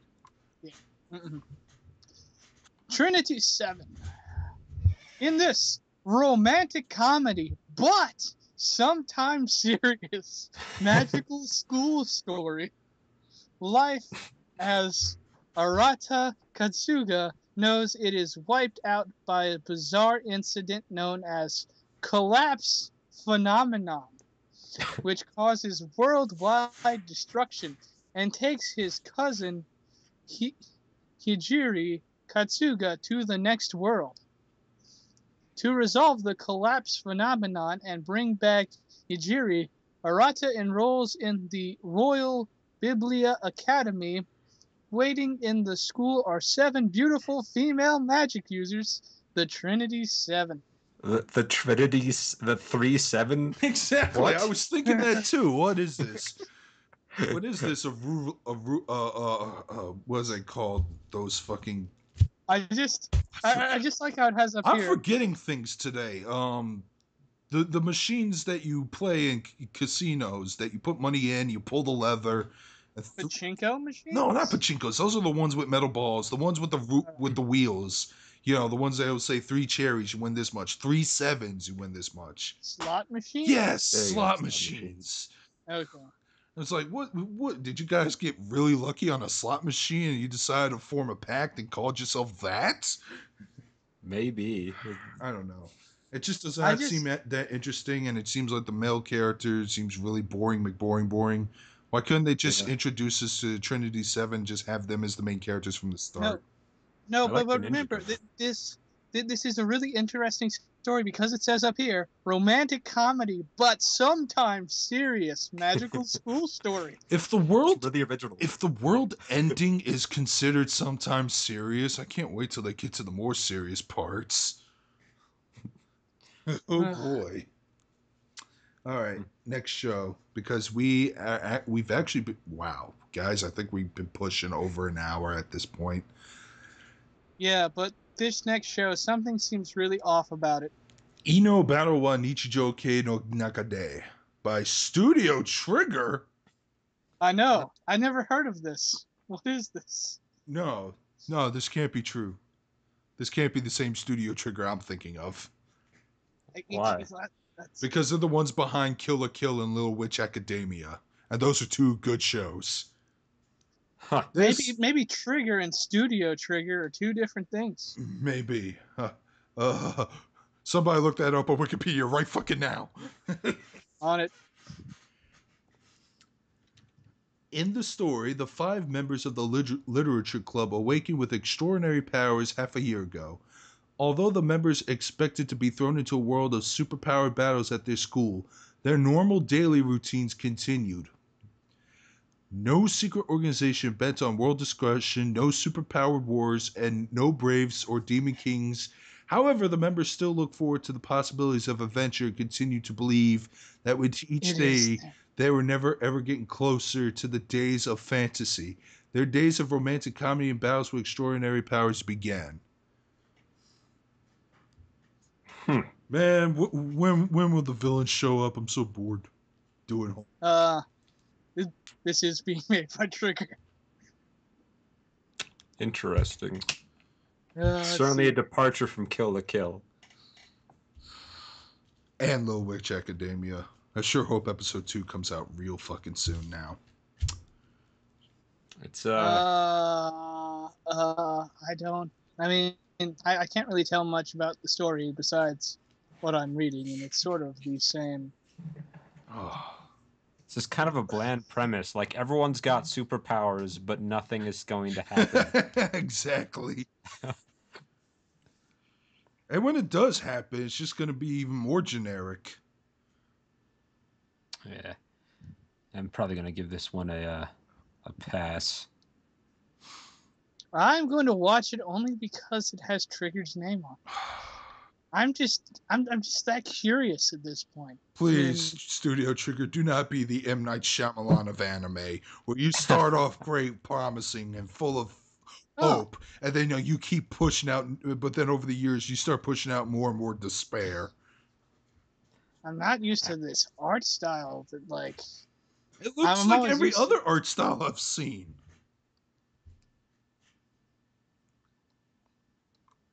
Trinity 7. In this romantic comedy, but sometimes serious, magical school story, life as Arata Katsuga knows it is wiped out by a bizarre incident known as collapse phenomenon, which causes worldwide destruction and takes his cousin Hijiri Katsuga to the next world. To resolve the collapse phenomenon and bring back Hijiri, Arata enrolls in the Royal Biblia Academy. Waiting in the school are 7 beautiful female magic users, the Trinity 7. The Trinity's the 3-7. Exactly. What? I was thinking that too. What is this? What is this? What is it called? Those fucking. I just like how it has up I'm here. forgetting things today. The machines that you play in casinos that you put money in, you pull the lever, Pachinko machines? No, not pachinkos. Those are the ones with metal balls. The ones with the wheels. You know, the ones that will say 3 cherries, you win this much. 3 sevens, you win this much. Slot machines? Yes, There you go, slot slot machines. Okay. It's like, what? Did you guys get really lucky on a slot machine and you decided to form a pact and called yourself that? Maybe. I don't know. It just does I not just- seem that interesting, and it seems like the male character seems really boring, boring. Why couldn't they just Yeah. introduce us to Trinity Seven? Just have them as the main characters from the start. No, I like but the ninja remember girl. this is a really interesting story because it says up here romantic comedy, but sometimes serious magical school story. If the world, For the original. if the world ending is considered sometimes serious, I can't wait till they get to the more serious parts. Oh boy. All right, next show, because we've actually been, wow, guys, I think we've been pushing over an hour at this point. Yeah, but this next show, something seems really off about it. Ino Battle wa Nichijou Kei no Nakade by Studio Trigger. I know. I never heard of this. What is this? No, this can't be true. This can't be the same Studio Trigger I'm thinking of. Why? That's, Because they're the ones behind Kill la Kill and Little Witch Academia. And those are 2 good shows. Huh. maybe Trigger and Studio Trigger are 2 different things. Maybe. Somebody look that up on Wikipedia right fucking now. On it. In the story, the 5 members of the Literature Club awakened with extraordinary powers half a year ago. Although the members expected to be thrown into a world of superpowered battles at their school, their normal daily routines continued. No secret organization bent on world destruction, no superpowered wars, and no braves or demon kings. However, the members still look forward to the possibilities of adventure and continue to believe that with each day, they were never ever getting closer to the days of fantasy. Their days of romantic comedy and battles with extraordinary powers began. Man, when will the villains show up? I'm so bored doing home. This is being made by Trigger. Interesting. Let's Certainly see. a departure from Kill la Kill. And Little Witch Academia. I sure hope episode 2 comes out real fucking soon now. It's I don't. I mean, I can't really tell much about the story besides what I'm reading, and it's sort of the same. Oh. It's just kind of a bland premise. Like, everyone's got superpowers, but nothing is going to happen. Exactly. And when it does happen, it's just going to be even more generic. Yeah. I'm probably going to give this one a pass. I'm going to watch it only because it has Trigger's name on it. I'm just that curious at this point. Please, Studio Trigger, do not be the M. Night Shyamalan of anime, where you start off great, promising, and full of hope, and then you keep pushing out, but then over the years, you start pushing out more and more despair. I'm not used to this art style that, like... It looks I'm like always every used to- other art style I've seen.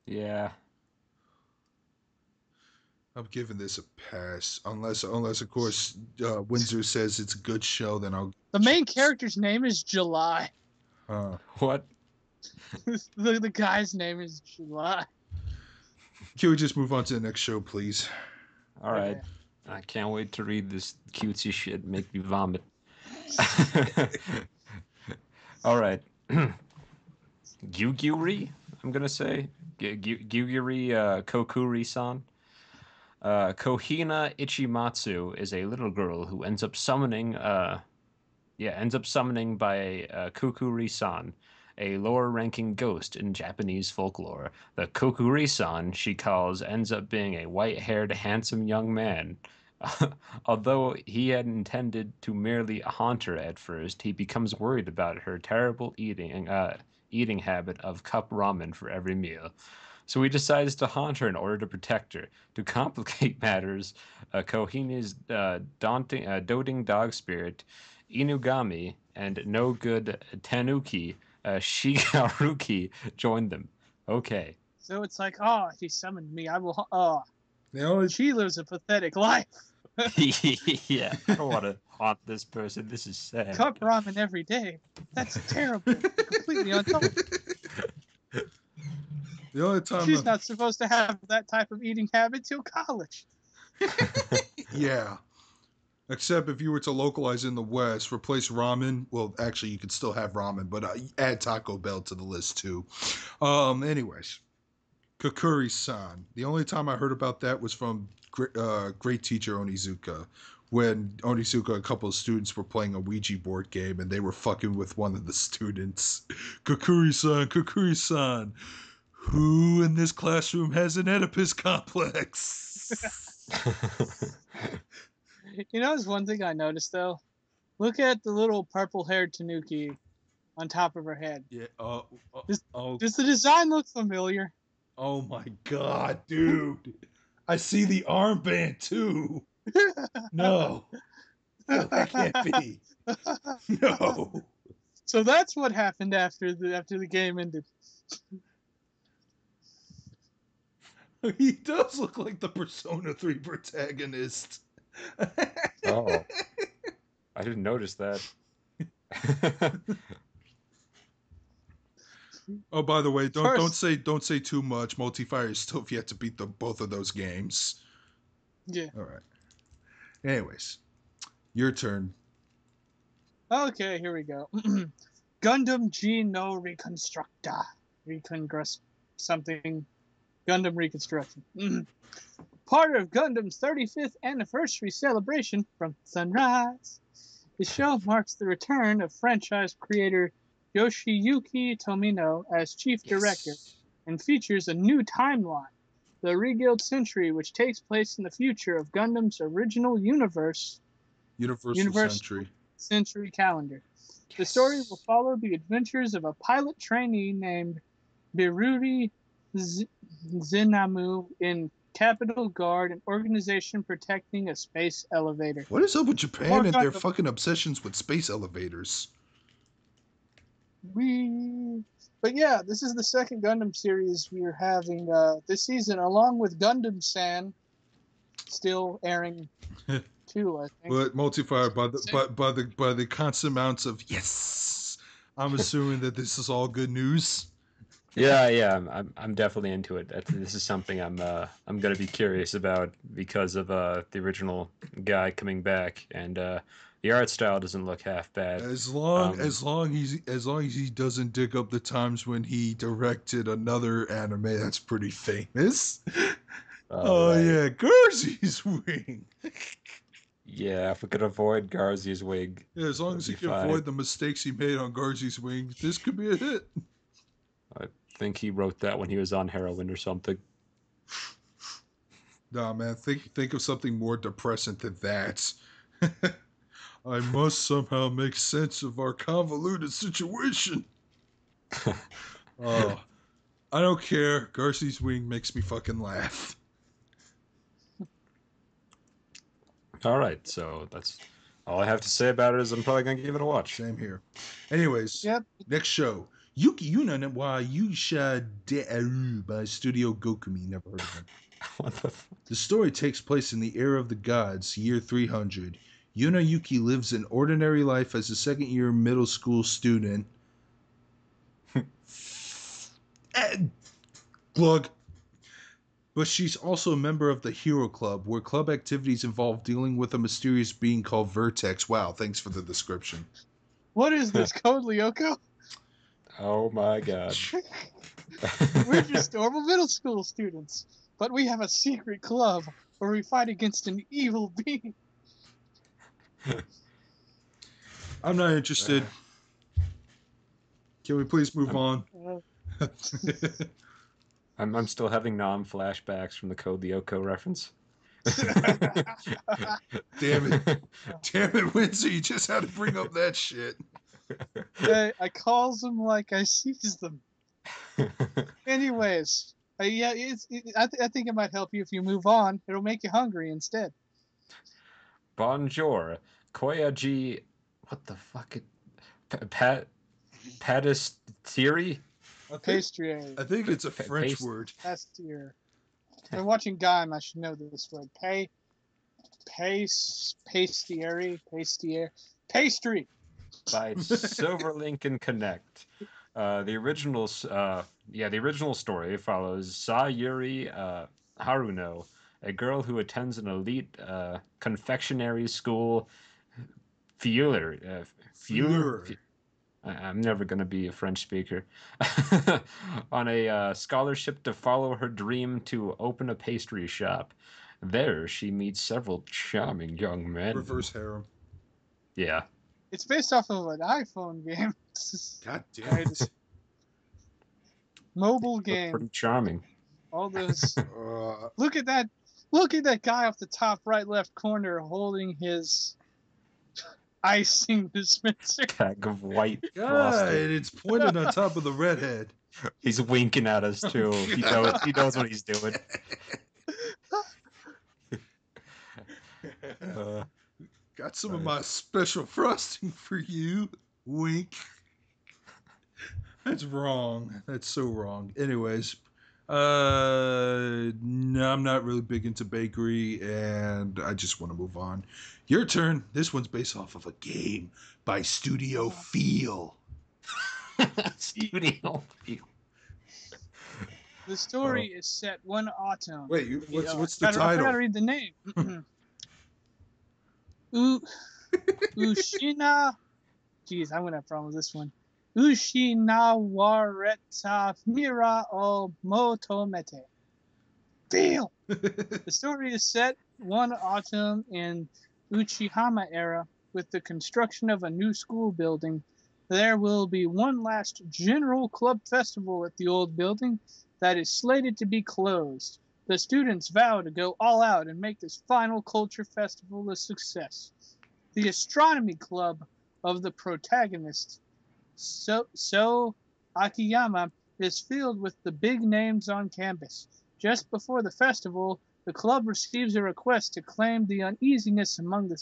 Yeah. I'm giving this a pass, unless of course Windsor says it's a good show. Then I'll. The main character's name is July. What? the guy's name is July. Can we just move on to the next show, please? All right. I can't wait to read this cutesy shit. Make me vomit. All right. Gyuguri, I'm gonna say. Gyuguri Kokuri-san. Kohina Ichimatsu is a little girl who ends up summoning by Kokuri-san, a lower-ranking ghost in Japanese folklore. The Kokuri-san she calls ends up being a white-haired, handsome young man. Although he had intended to merely haunt her at first, he becomes worried about her terrible eating habit of cup ramen for every meal. So he decides to haunt her in order to protect her. To complicate matters, Kohina's doting dog spirit, Inugami, and no good Tanuki, Shigaruki, joined them. Okay. So it's like, oh, he summoned me. I will. Oh, The only she lives a pathetic life. Yeah, I don't want to haunt this person. This is sad. Cup ramen every day. That's terrible. Completely untouched. the only time She's not supposed to have that type of eating habit till college. yeah. Except if you were to localize in the West, replace ramen. Well, actually, you could still have ramen, but add Taco Bell to the list too. Anyways, Kakuri-san. The only time I heard about that was from great teacher Onizuka, when Onizuka and a couple of students were playing a Ouija board game and they were fucking with one of the students. Kakuri-san, Kakuri-san. Who in this classroom has an Oedipus complex? You know, there's one thing I noticed though. Look at the little purple-haired Tanuki on top of her head. Yeah. Does the design look familiar? Oh my god, dude! I see the armband too. No, that can't be. No. So that's what happened after the game ended. He does look like the Persona 3 protagonist. Oh, I didn't notice that. Oh, by the way, don't First- don't say too much. Multifire is still yet to beat both of those games. Yeah. All right. Anyways, your turn. Okay, here we go. Gundam G no Reconstructor. Something. Gundam Reconstruction. Part of Gundam's 35th anniversary celebration from Sunrise. The show marks the return of franchise creator Yoshiyuki Tomino as chief director and features a new timeline, the Rebuild Century, which takes place in the future of Gundam's original Universal Century calendar. The story will follow the adventures of a pilot trainee named Biruri Zenamu in Capital Guard, an organization protecting a space elevator. What is up with Japan More and their Gundam. fucking obsessions with space elevators? But yeah, this is the second Gundam series we are having this season, along with Gundam San, still airing too, I think. But Multifire by the constant amounts of yes, I'm assuming that this is all good news. Yeah, I'm definitely into it. This is something I'm gonna be curious about because of the original guy coming back, and the art style doesn't look half bad. As long as he doesn't dig up the times when he directed another anime that's pretty famous. Oh right. yeah, Gursey's Wing. Yeah, if we could avoid Garzi's wig. Yeah, as long that'd as he be can fine. avoid the mistakes he made on Garzy's Wing, this could be a hit. I think he wrote that when he was on heroin or something. Nah, man, think of something more depressing than that. I must somehow make sense of our convoluted situation. Oh, I don't care. Garcy's Wing makes me fucking laugh. All right, so that's all I have to say about it. Is I'm probably gonna give it a watch. Same here. Anyways, Yep. next show. Yuki Yuna wa Yusha De'aru by Studio Gokumi. Never heard of him. What the f- The story takes place in the era of the gods, year 300. Yuna Yuki lives an ordinary life as a second-year middle school student. Glug. But she's also a member of the Hero Club, where club activities involve dealing with a mysterious being called Vertex. Wow, thanks for the description. What is this, Code Lyoko? Oh my god. We're just normal middle school students, but we have a secret club where we fight against an evil being. I'm not interested. Can we please move on? I'm still having flashbacks from the Code Lyoko reference. Damn it. Damn it, Windsor, you just had to bring up that shit. I calls them like I sees them. Anyways, I think it might help you if you move on. It'll make you hungry instead. Bonjour, Koyaji. What the fuck? Patisserie? Pastry. I think it's a French Paste. word. Pastier. If I'm watching Gaim, I should know this word. Pastieri. Pastry. By Silverlink and Connect. The original story follows Sayuri Haruno, a girl who attends an elite confectionery school. Fleur. I'm never going to be a French speaker. On a scholarship to follow her dream to open a pastry shop. There, she meets several charming young men. Reverse harem. Yeah. It's based off of an iPhone game. God damn it. Mobile Look game. pretty charming. All those. Uh, Look at that. Look at that guy off the top right left corner holding his icing dispenser. Bag of white God, frosting. it's pointed on top of the redhead. He's winking at us too. He knows what he's doing. Got some of my special frosting for you. Wink. That's wrong. That's so wrong. Anyways, no, I'm not really big into bakery, and I just want to move on. Your turn. This one's based off of a game by Studio Feel. Studio. The story is set one autumn. Wait, what's the I title? gotta read the name. Ushina. Jeez, I'm gonna have problems with this one. Ushinawareta Mira o Motomete. Feel. The story is set one autumn in Uchihama era with the construction of a new school building. There will be one last general club festival at the old building that is slated to be closed. The students vow to go all out and make this final culture festival a success. The astronomy club of the protagonist, So Akiyama, is filled with the big names on campus. Just before the festival, the club receives a request to claim the uneasiness among the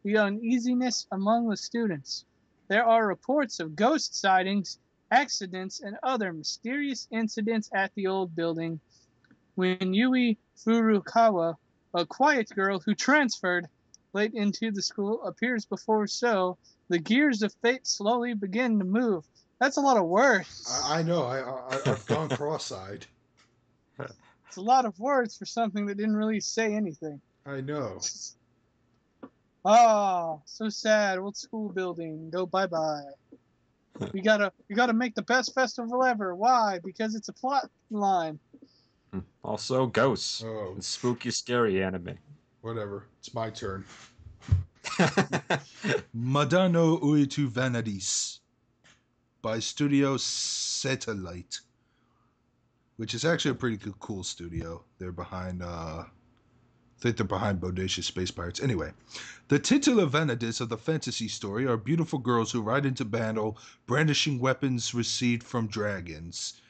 the uneasiness among the students. There are reports of ghost sightings, accidents, and other mysterious incidents at the old building. When Yui Furukawa, a quiet girl who transferred late into the school, appears before So, the gears of fate slowly begin to move. That's a lot of words. I know. I've gone cross-eyed. It's a lot of words for something that didn't really say anything. I know. Oh, so sad. Old school building. Go bye-bye. You gotta make the best festival ever. Why? Because it's a plot line. Also, ghosts. Oh, And spooky, scary anime. whatever. It's my turn. Madano Uitu Vanadis by Studio Satellite, which is actually a pretty cool studio. They're behind, I think they're behind Bodacious Space Pirates. Anyway, the titular Vanadis of the fantasy story are beautiful girls who ride into battle brandishing weapons received from dragons.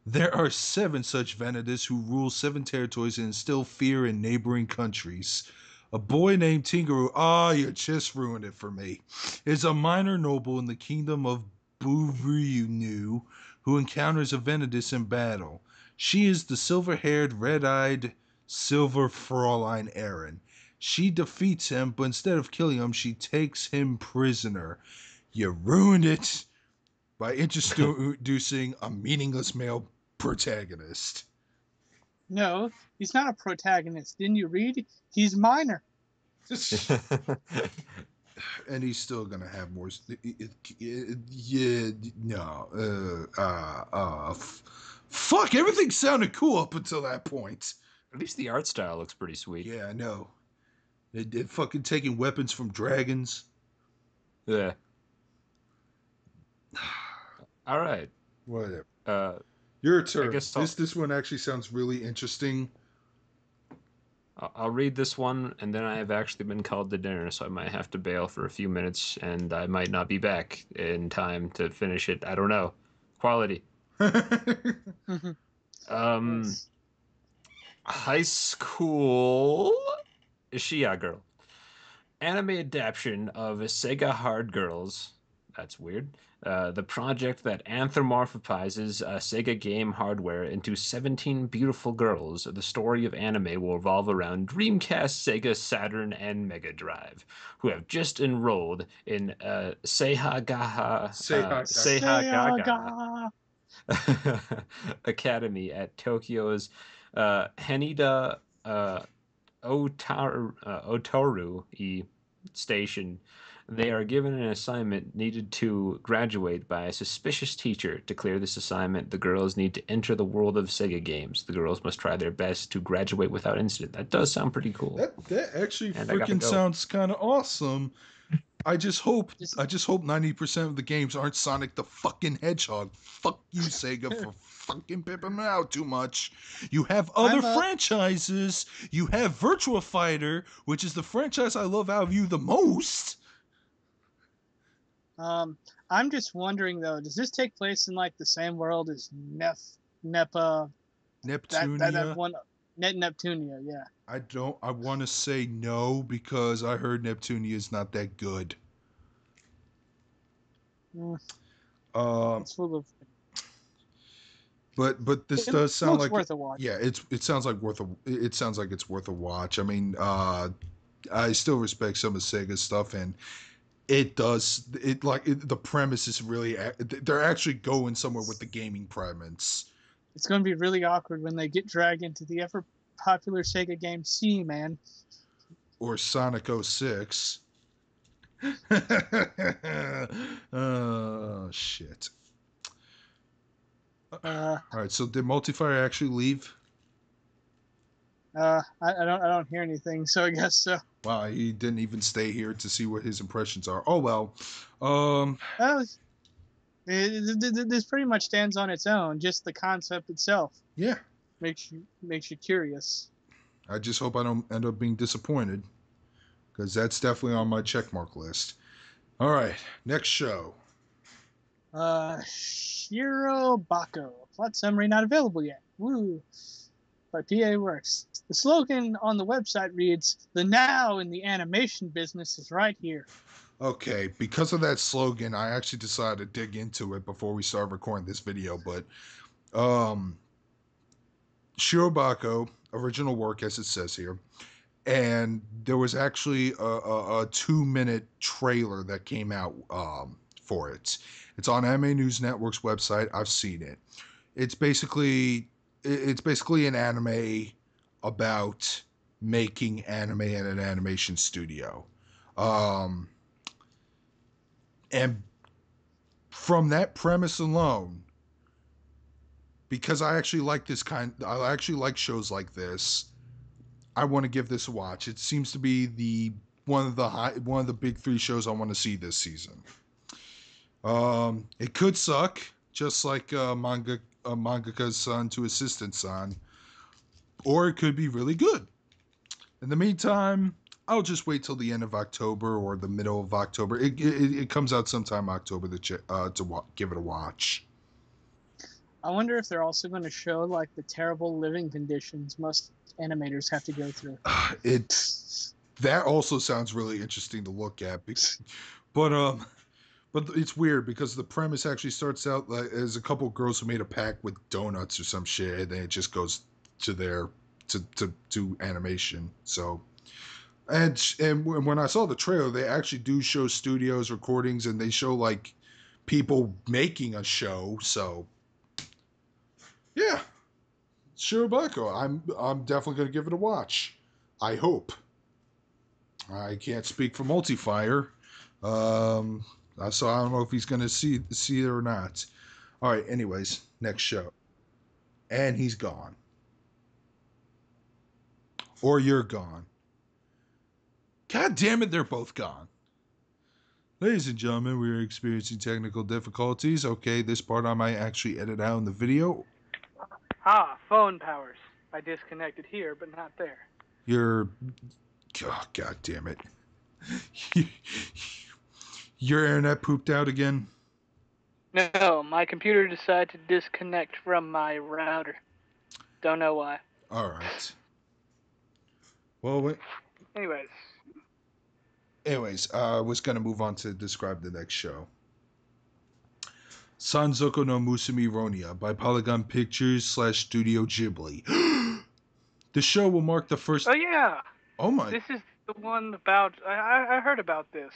There are 7 such Vanadis who rule 7 territories and instill fear in neighboring countries. A boy named Tingaru, you just ruined it for me, is a minor noble in the kingdom of Buryunu who encounters a Vanadis in battle. She is the silver-haired, red-eyed, silver Fraulein Aaron. She defeats him, but instead of killing him, she takes him prisoner. You ruined it by introducing a meaningless male protagonist. No, he's not a protagonist. Didn't you read? He's minor. And he's still gonna have more. Yeah, no. Fuck, everything sounded cool up until that point. At least the art style looks pretty sweet. Yeah, I know. They fucking taking weapons from dragons. Yeah. All right. Whatever. Your Your turn. guess This one actually sounds really interesting. I'll read this one, and then I have actually been called to dinner, so I might have to bail for a few minutes, and I might not be back in time to finish it. I don't know. Quality. Yes. High school Shia girl. anime adaptation of Sega Hard Girls. That's weird. The project that anthropomorphizes Sega game hardware into 17 beautiful girls. The story of anime will revolve around Dreamcast, Sega, Saturn, and Mega Drive, who have just enrolled in Say hi, Gaga. Seihagaga Sega! Academy at Tokyo's Haneda Otoru Station. They are given an assignment needed to graduate by a suspicious teacher. To clear this assignment, the girls need to enter the world of Sega games. The girls must try their best to graduate without incident. That does sound pretty cool. That actually And I gotta freaking go. sounds kind of awesome. I just hope Just- 90% of the games aren't Sonic the fucking Hedgehog. Fuck you, Sega, for fucking pimping me out too much. You have other I'm a- franchises. You have Virtua Fighter, which is the franchise I love out of you the most. I'm just wondering though, does this take place in like the same world as Nepa, that Neptunia. one, Neptunia? Yeah. I want to say no because I heard Neptunia is not that good. Mm, Um, it's full of. but this It does sound looks like worth a watch. yeah, it sounds like it sounds like it's worth a watch. I mean, I still respect some of Sega's stuff, and the premise is really they're actually going somewhere with the gaming premise. It's going to be really awkward when they get dragged into the ever popular Sega game C-Man. Or Sonic 06. Oh shit. Uh, All right, so did Multifire actually leave? I don't hear anything, so I guess so. Wow, he didn't even stay here to see what his impressions are. Oh well. Um This pretty much stands on its own. Just the concept itself yeah. makes you curious. I just hope I don't end up being disappointed. Because that's definitely on my checkmark list. All right, next show. Shiro Bako. Plot summary not available yet. Woo. By PA Works. The slogan on the website reads, "The now in the animation business is right here." Okay, because of that slogan, I actually decided to dig into it before we started recording this video. But Shirobako, original work as it says here, and there was actually a 2-minute trailer that came out for it. It's on Anime News Network's website. I've seen it. It's basically an anime about making anime in an animation studio. And from that premise alone, because I actually like shows like this, I want to give this a watch. It seems to be one of the big three shows I want to see this season. It could suck, just like mangaka's son to assistant's son, or it could be really good. In the meantime, I'll just wait till the end of October or the middle of October. It comes out sometime October to give it a watch. I wonder if they're also going to show like the terrible living conditions most animators have to go through. That also sounds really interesting to look at, but it's weird because the premise actually starts out like as a couple of girls who made a pact with donuts or some shit, and then it just goes to their to animation. So, and when I saw the trailer, they actually do show studios recordings, and they show like people making a show. So, yeah, Shirobako. I'm definitely gonna give it a watch. I hope. I can't speak for Multifire. So I don't know if he's going to see it or not. All right, anyways, next show. And he's gone. Or you're gone. God damn it, they're both gone. Ladies and gentlemen, we are experiencing technical difficulties. Okay, this part I might actually edit out in the video. Phone powers. I disconnected here, but not there. You're... Oh, God damn it. Your internet pooped out again? No, my computer decided to disconnect from my router. Don't know why. All right. Well, wait. Anyways, Anyways, I was gonna move on to describe the next show. Sanzoku no Musume Ronia by Polygon Pictures / Studio Ghibli. The show will mark the first. Oh yeah, Oh my! this is the one about. I heard about this.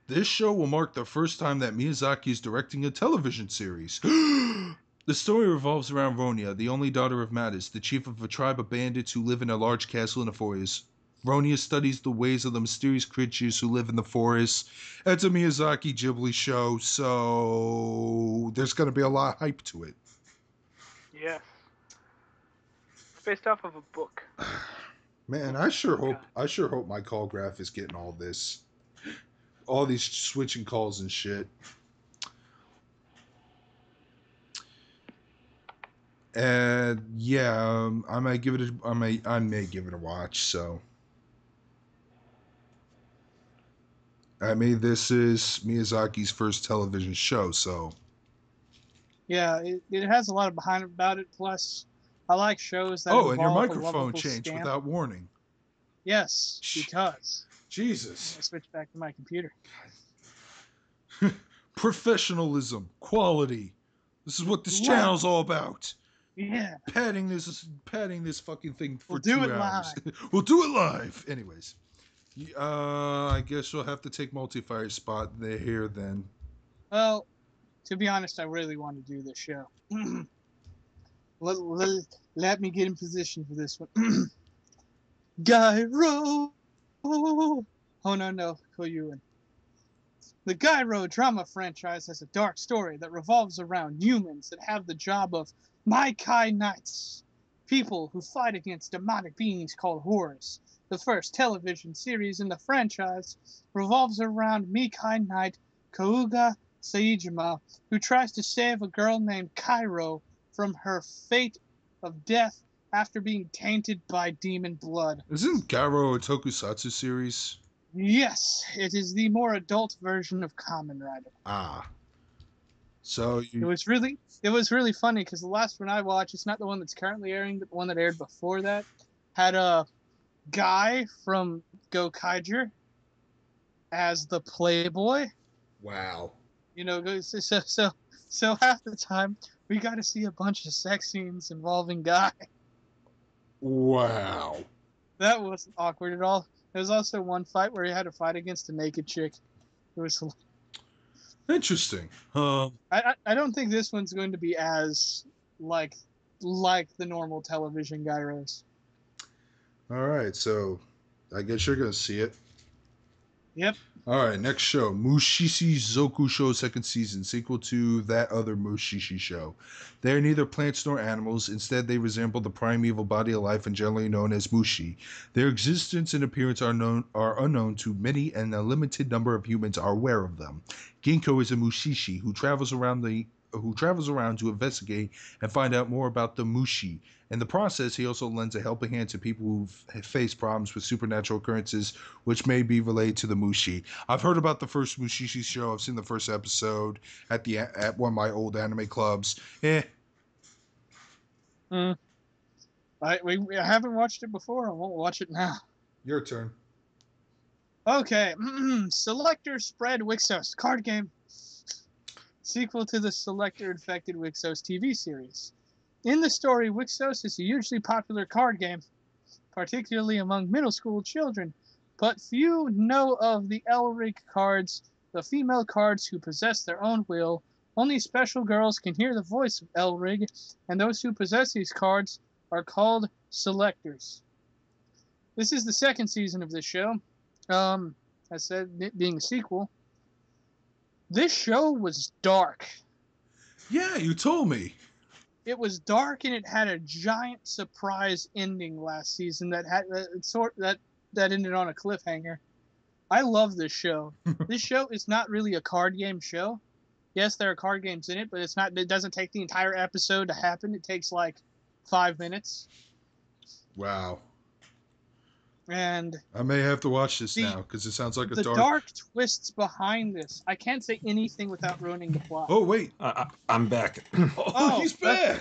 This show will mark the first time that Miyazaki is directing a television series. The story revolves around Ronia, the only daughter of Mattis, the chief of a tribe of bandits who live in a large castle in the forest. Ronia studies the ways of the mysterious creatures who live in the forest. It's a Miyazaki Ghibli show, so there's going to be a lot of hype to it. Yes. It's based off of a book. Man, I sure hope my call graph is getting all this. All these switching calls and shit. And yeah, I may give it I may give it a watch. So, I mean, this is Miyazaki's first television show. So, Yeah, it has a lot of behind about it. Plus, I like shows that. oh, and your involve a microphone lovable changed scamp. without warning. Yes, because Jesus. I switched back to my computer. Professionalism, quality. This is what this channel's all about. Yeah. Padding this fucking thing for We'll do 2 it hours. live. We'll do it live. Anyways, I guess you'll have to take Multifire's spot here then. Well, to be honest, I really want to do this show. let me get in position for this one. Gyro. Oh no, Koyuin. The Gyro drama franchise has a dark story that revolves around humans that have the job of Maikai Knights, people who fight against demonic beings called horrors. The first television series in the franchise revolves around Mikai Knight Kouga Saejima, who tries to save a girl named Cairo from her fate of death after being tainted by demon blood. Isn't Garo a tokusatsu series? Yes, it is the more adult version of Kamen Rider. Ah. So It was really funny because the last one I watched, it's not the one that's currently airing, but the one that aired before that, had a guy from Gokaiger as the Playboy. Wow. You know, so half the time we got to see a bunch of sex scenes involving Guy. Wow. That wasn't awkward at all. There was also one fight where he had to fight against a naked chick. It was. Interesting. I don't think this one's going to be as like the normal television gyros. All right, so I guess you're gonna see it. Yep. All right, next show, Mushishi Zoku Show second season, sequel to that other Mushishi show. They are neither plants nor animals. Instead, they resemble the primeval body of life and generally known as Mushi. Their existence and appearance are unknown to many, and a limited number of humans are aware of them. Ginkgo is a Mushishi who travels around to investigate and find out more about the Mushi. In the process, he also lends a helping hand to people who face problems with supernatural occurrences, which may be related to the Mushi. I've heard about the first Mushishi show. I've seen the first episode at one of my old anime clubs. I haven't watched it before. I won't watch it now. Your turn. Okay. Selector Spread Wixos card game. Sequel to the Selector Infected Wixos TV series. In the story, Wixos is a hugely popular card game, particularly among middle school children, but few know of the Elrig cards, the female cards who possess their own will. Only special girls can hear the voice of Elrig, and those who possess these cards are called selectors. This is the second season of this show. I said, it being a sequel. This show was dark. Yeah, you told me. It was dark, and it had a giant surprise ending last season that ended on a cliffhanger. I love this show. This show is not really a card game show. Yes, there are card games in it, but it doesn't take the entire episode to happen. It takes like 5 minutes. Wow. And I may have to watch this now because it sounds like a dark twists behind this. I can't say anything without ruining the plot. Oh wait, I'm back. oh, he's back.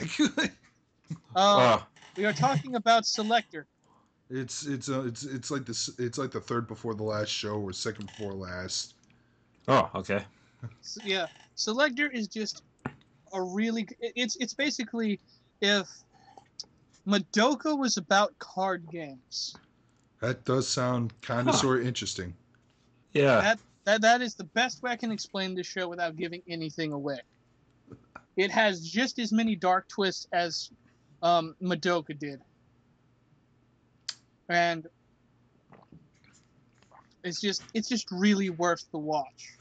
We are talking about Selector. It's like this. It's like the third before the last show or second before last. Oh, okay. Yeah, Selector is just a really. It's basically if Madoka was about card games. That does sound kind of Huh. sort of interesting. Yeah. That is the best way I can explain this show without giving anything away. It has just as many dark twists as Madoka did, and it's just really worth the watch.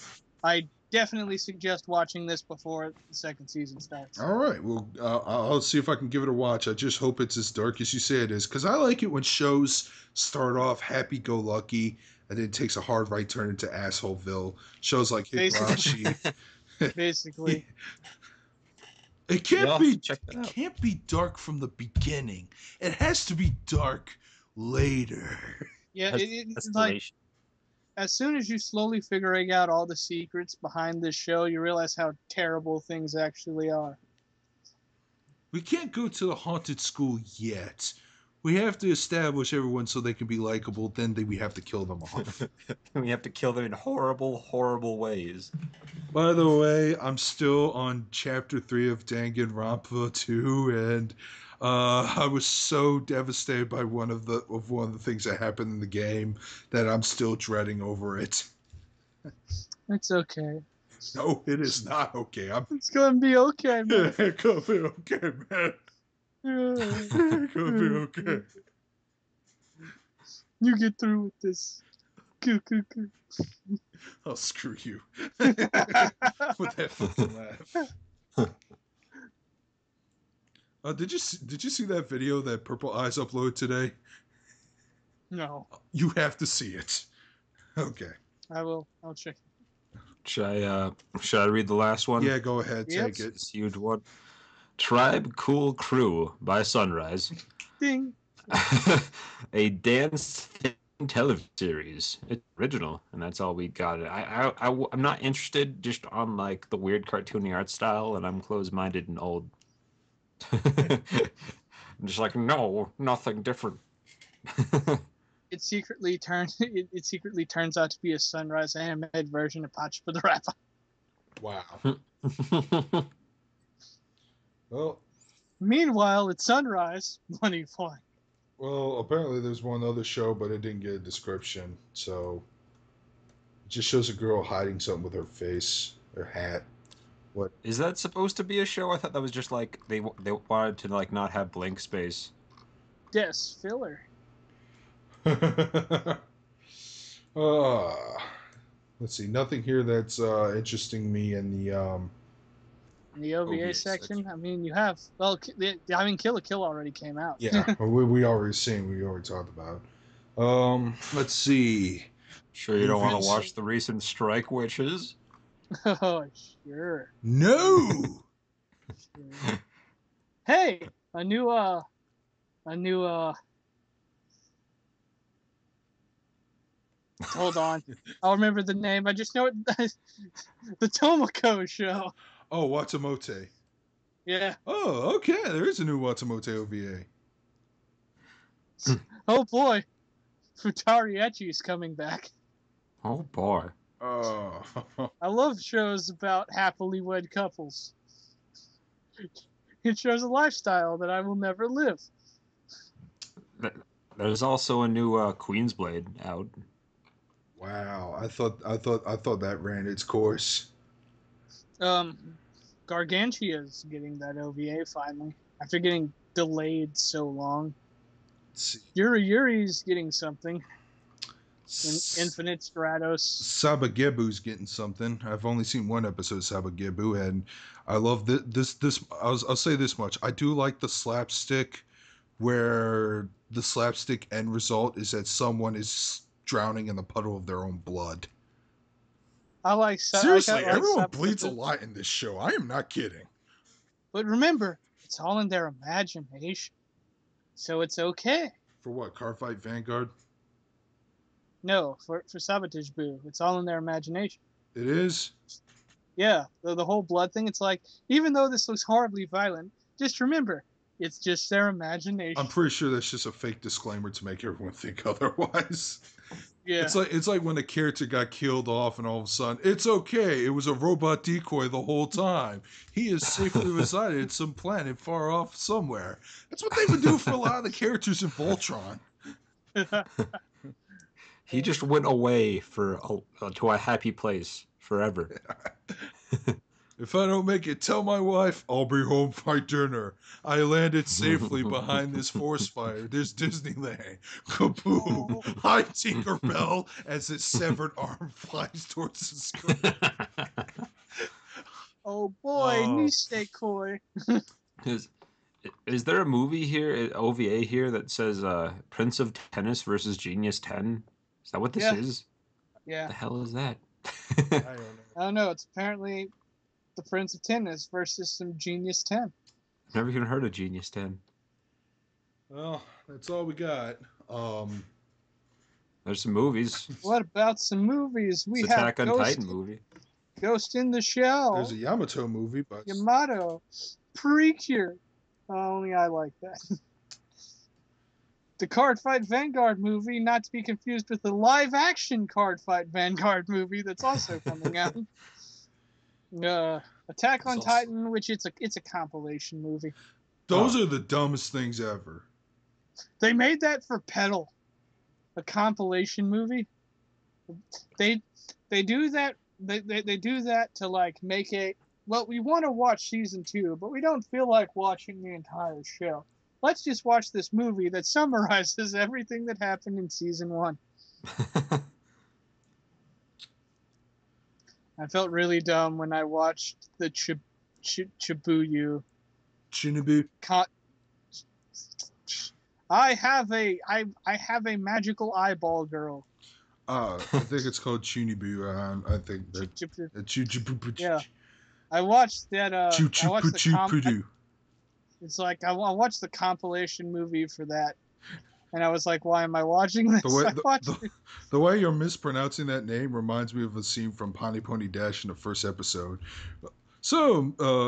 I definitely suggest watching this before the second season starts. All right, well, I'll see if I can give it a watch. I just hope it's as dark as you say it is, because I like it when shows start off happy-go-lucky and then it takes a hard right turn into assholeville. Shows like Higurashi. Basically, It Yeah, can't I'll have be to check that it out. can't be dark from the beginning. It has to be dark later. yeah, it's like Escalation. as soon as you slowly figuring out all the secrets behind this show, you realize how terrible things actually are. We can't go to the haunted school yet. We have to establish everyone so they can be likable. Then we have to kill them off. We have to kill them in horrible, horrible ways. By the way, I'm still on chapter 3 of Danganronpa 2, and I was so devastated by one of the things that happened in the game that I'm still dreading over it. It's okay. No, it is not okay. It's gonna be okay, man. It could be okay, man. It could be okay. You get through with this. Coo, coo, coo. I'll screw you with that fucking laugh. Did you see that video that Purple Eyes uploaded today? No, You have to see it. Okay. I will. I'll check. Should I read the last one? Yeah, go ahead. Yep. Take it. This huge one. Tribe Cool Crew by Sunrise. Ding. A dance television series. It's original, and that's all we got. I'm not interested just on like the weird cartoony art style, and I'm closed-minded and old. I'm just like, no, nothing different. It secretly turns out to be a Sunrise animated version of Pacha the Rapper. Wow. Well, Meanwhile, at Sunrise, money flying. well, apparently there's one other show, but it didn't get a description, so it just shows a girl hiding something with her face, her hat. What? Is that supposed to be a show? I thought that was just like they wanted to like not have blank space. Yes, filler. Let's see. Nothing here that's interesting me in the In the OVA OVA section, section. I mean, you have Kill la Kill already came out. yeah. we already seen. We already talked about. Let's see. Sure, you don't want Movies. to watch the recent Strike Witches? Oh, sure. No. Sure. Hey, a new hold on. I'll remember the name. I just know it. The Tomoko show. Oh, Watamote. Yeah. Oh, okay. There is a new Watamote OVA. Oh boy. Futari Ecchi is coming back. Oh boy. Oh. I love shows about happily wed couples. It shows a lifestyle that I will never live. There's also a new Queensblade out. Wow. I thought that ran its course. Gargantia is getting that OVA finally after getting delayed so long. Let's see. Yuri's getting something. Infinite Stratos. Sabagebu's getting something. I've only seen one episode of Sabagebu, and I love this. I'll say this much: I do like the slapstick, where the slapstick end result is that someone is drowning in the puddle of their own blood. I like Seriously, I like everyone Sabagebu. bleeds a lot in this show. I am not kidding. But remember, it's all in their imagination, so it's okay. For what? Car Fight Vanguard? No, for Sabotage Boo, it's all in their imagination. It is. Yeah, the whole blood thing. It's like, even though this looks horribly violent, just remember, It's just their I'm imagination. pretty sure that's just a fake disclaimer to make everyone think otherwise. Yeah. It's like when the character got killed off and all of a sudden, it's okay. It was a robot decoy the whole time. He is safely resided in some planet far off somewhere. That's what they would do for a lot of the characters in Voltron. He just went away to a happy place forever. If I don't make it, tell my wife I'll be home for dinner. I landed safely behind this forest fire. There's Disneyland. Kaboom! Hi, Tinkerbell, as its severed arm flies towards the screen. Oh boy, Oh. Nisekoi. Is there a movie here, OVA here, that says Prince of Tennis versus Genius 10? Is that what this Yeah. is? Yeah. What the hell is that? I don't know. I don't know. It's apparently the Prince of Tennis versus some Genius 10. Never even heard of Genius 10. Well, that's all we got. There's some movies. What about some movies? We It's have Attack on Titan movie. Ghost in the Shell, There's a Yamato movie, but Yamato, Precure. Only I like that. The Card Fight Vanguard movie, not to be confused with the live-action Card Fight Vanguard movie that's also coming out. Attack on It's also- Titan, which it's a compilation movie. those are the dumbest things ever. They made that for Pedal, a compilation movie. They do that. They do that to like make a. Well, we want to watch season 2, but we don't feel like watching the entire show. Let's just watch this movie that summarizes everything that happened in season 1. I felt really dumb when I watched the Chibuyu. Shinobu. I have a magical eyeball girl. I think it's called Chunibu. I think that Yeah. I watched that. I watched the It's like I watched the compilation movie for that, and I was like, "Why am I watching this?" The way you're mispronouncing that name reminds me of a scene from Pony Pony Dash in the first episode. So,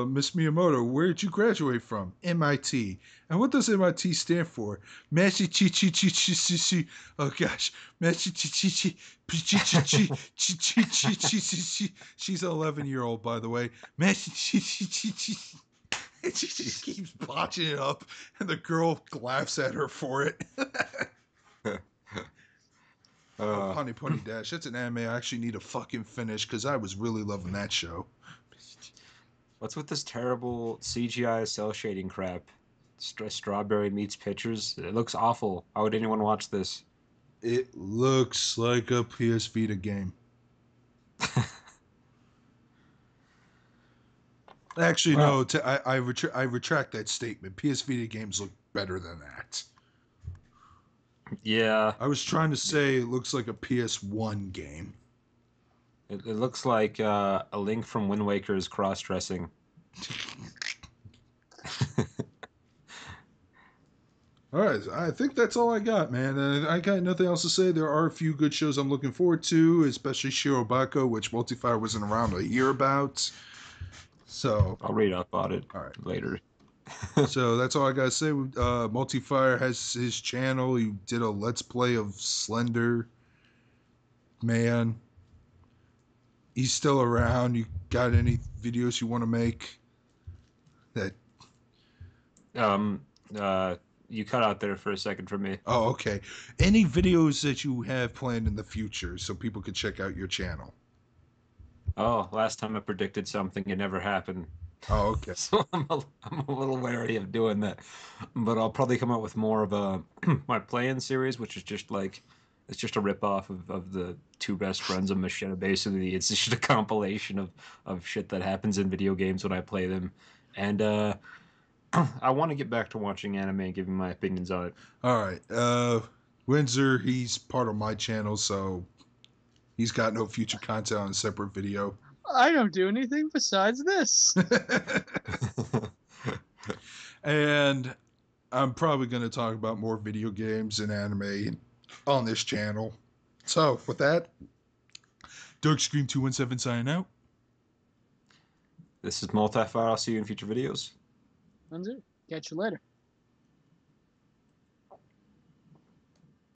Miss Miyamoto, where did you graduate from? MIT. And what does MIT stand for? Machi-chi-chi-chi-chi-chi-chi. Oh gosh. Machi-chi-chi-chi-chi-chi-chi-chi-chi-chi. She's an 11-year-old, by the way. Machi-chi-chi-chi-chi. And she just keeps botching it up, and the girl laughs at her for it. Pony Pony Dash. That's an anime I actually need to fucking finish because I was really loving that show. What's with this terrible CGI cell shading crap? Strawberry meets pictures. It looks awful. Why would anyone watch this? It looks like a PS Vita game. Actually, no. I retract that statement. PS Vita games look better than that. Yeah. I was trying to say it looks like a PS1 game. It looks like a Link from Wind Waker's cross-dressing. All right, I think that's all I got, man. I got nothing else to say. There are a few good shows I'm looking forward to, especially Shirobako, which Multifire wasn't around to hear about. So I'll read up on it later. So that's all I gotta say. Multifire has his channel. He did a Let's Play of Slender Man. He's still around. You got any videos you want to make? That you cut out there for a second for me. Oh, okay. Any videos that you have planned in the future so people could check out your channel? Oh, last time I predicted something, it never happened. Oh, okay. So I'm a little wary of doing that. But I'll probably come out with more of a my play-in series, which is just like it's just a rip-off of the two best friends of Machetta. Basically, it's just a compilation of shit that happens in video games when I play them. And I want to get back to watching anime and giving my opinions on it. All right. Windsor, he's part of my channel, so he's got no future content on a separate video. I don't do anything besides this. And I'm probably going to talk about more video games and anime on this channel. So, with that, Darkscream217 signing out. This is Multifire. I'll see you in future videos. Catch you later.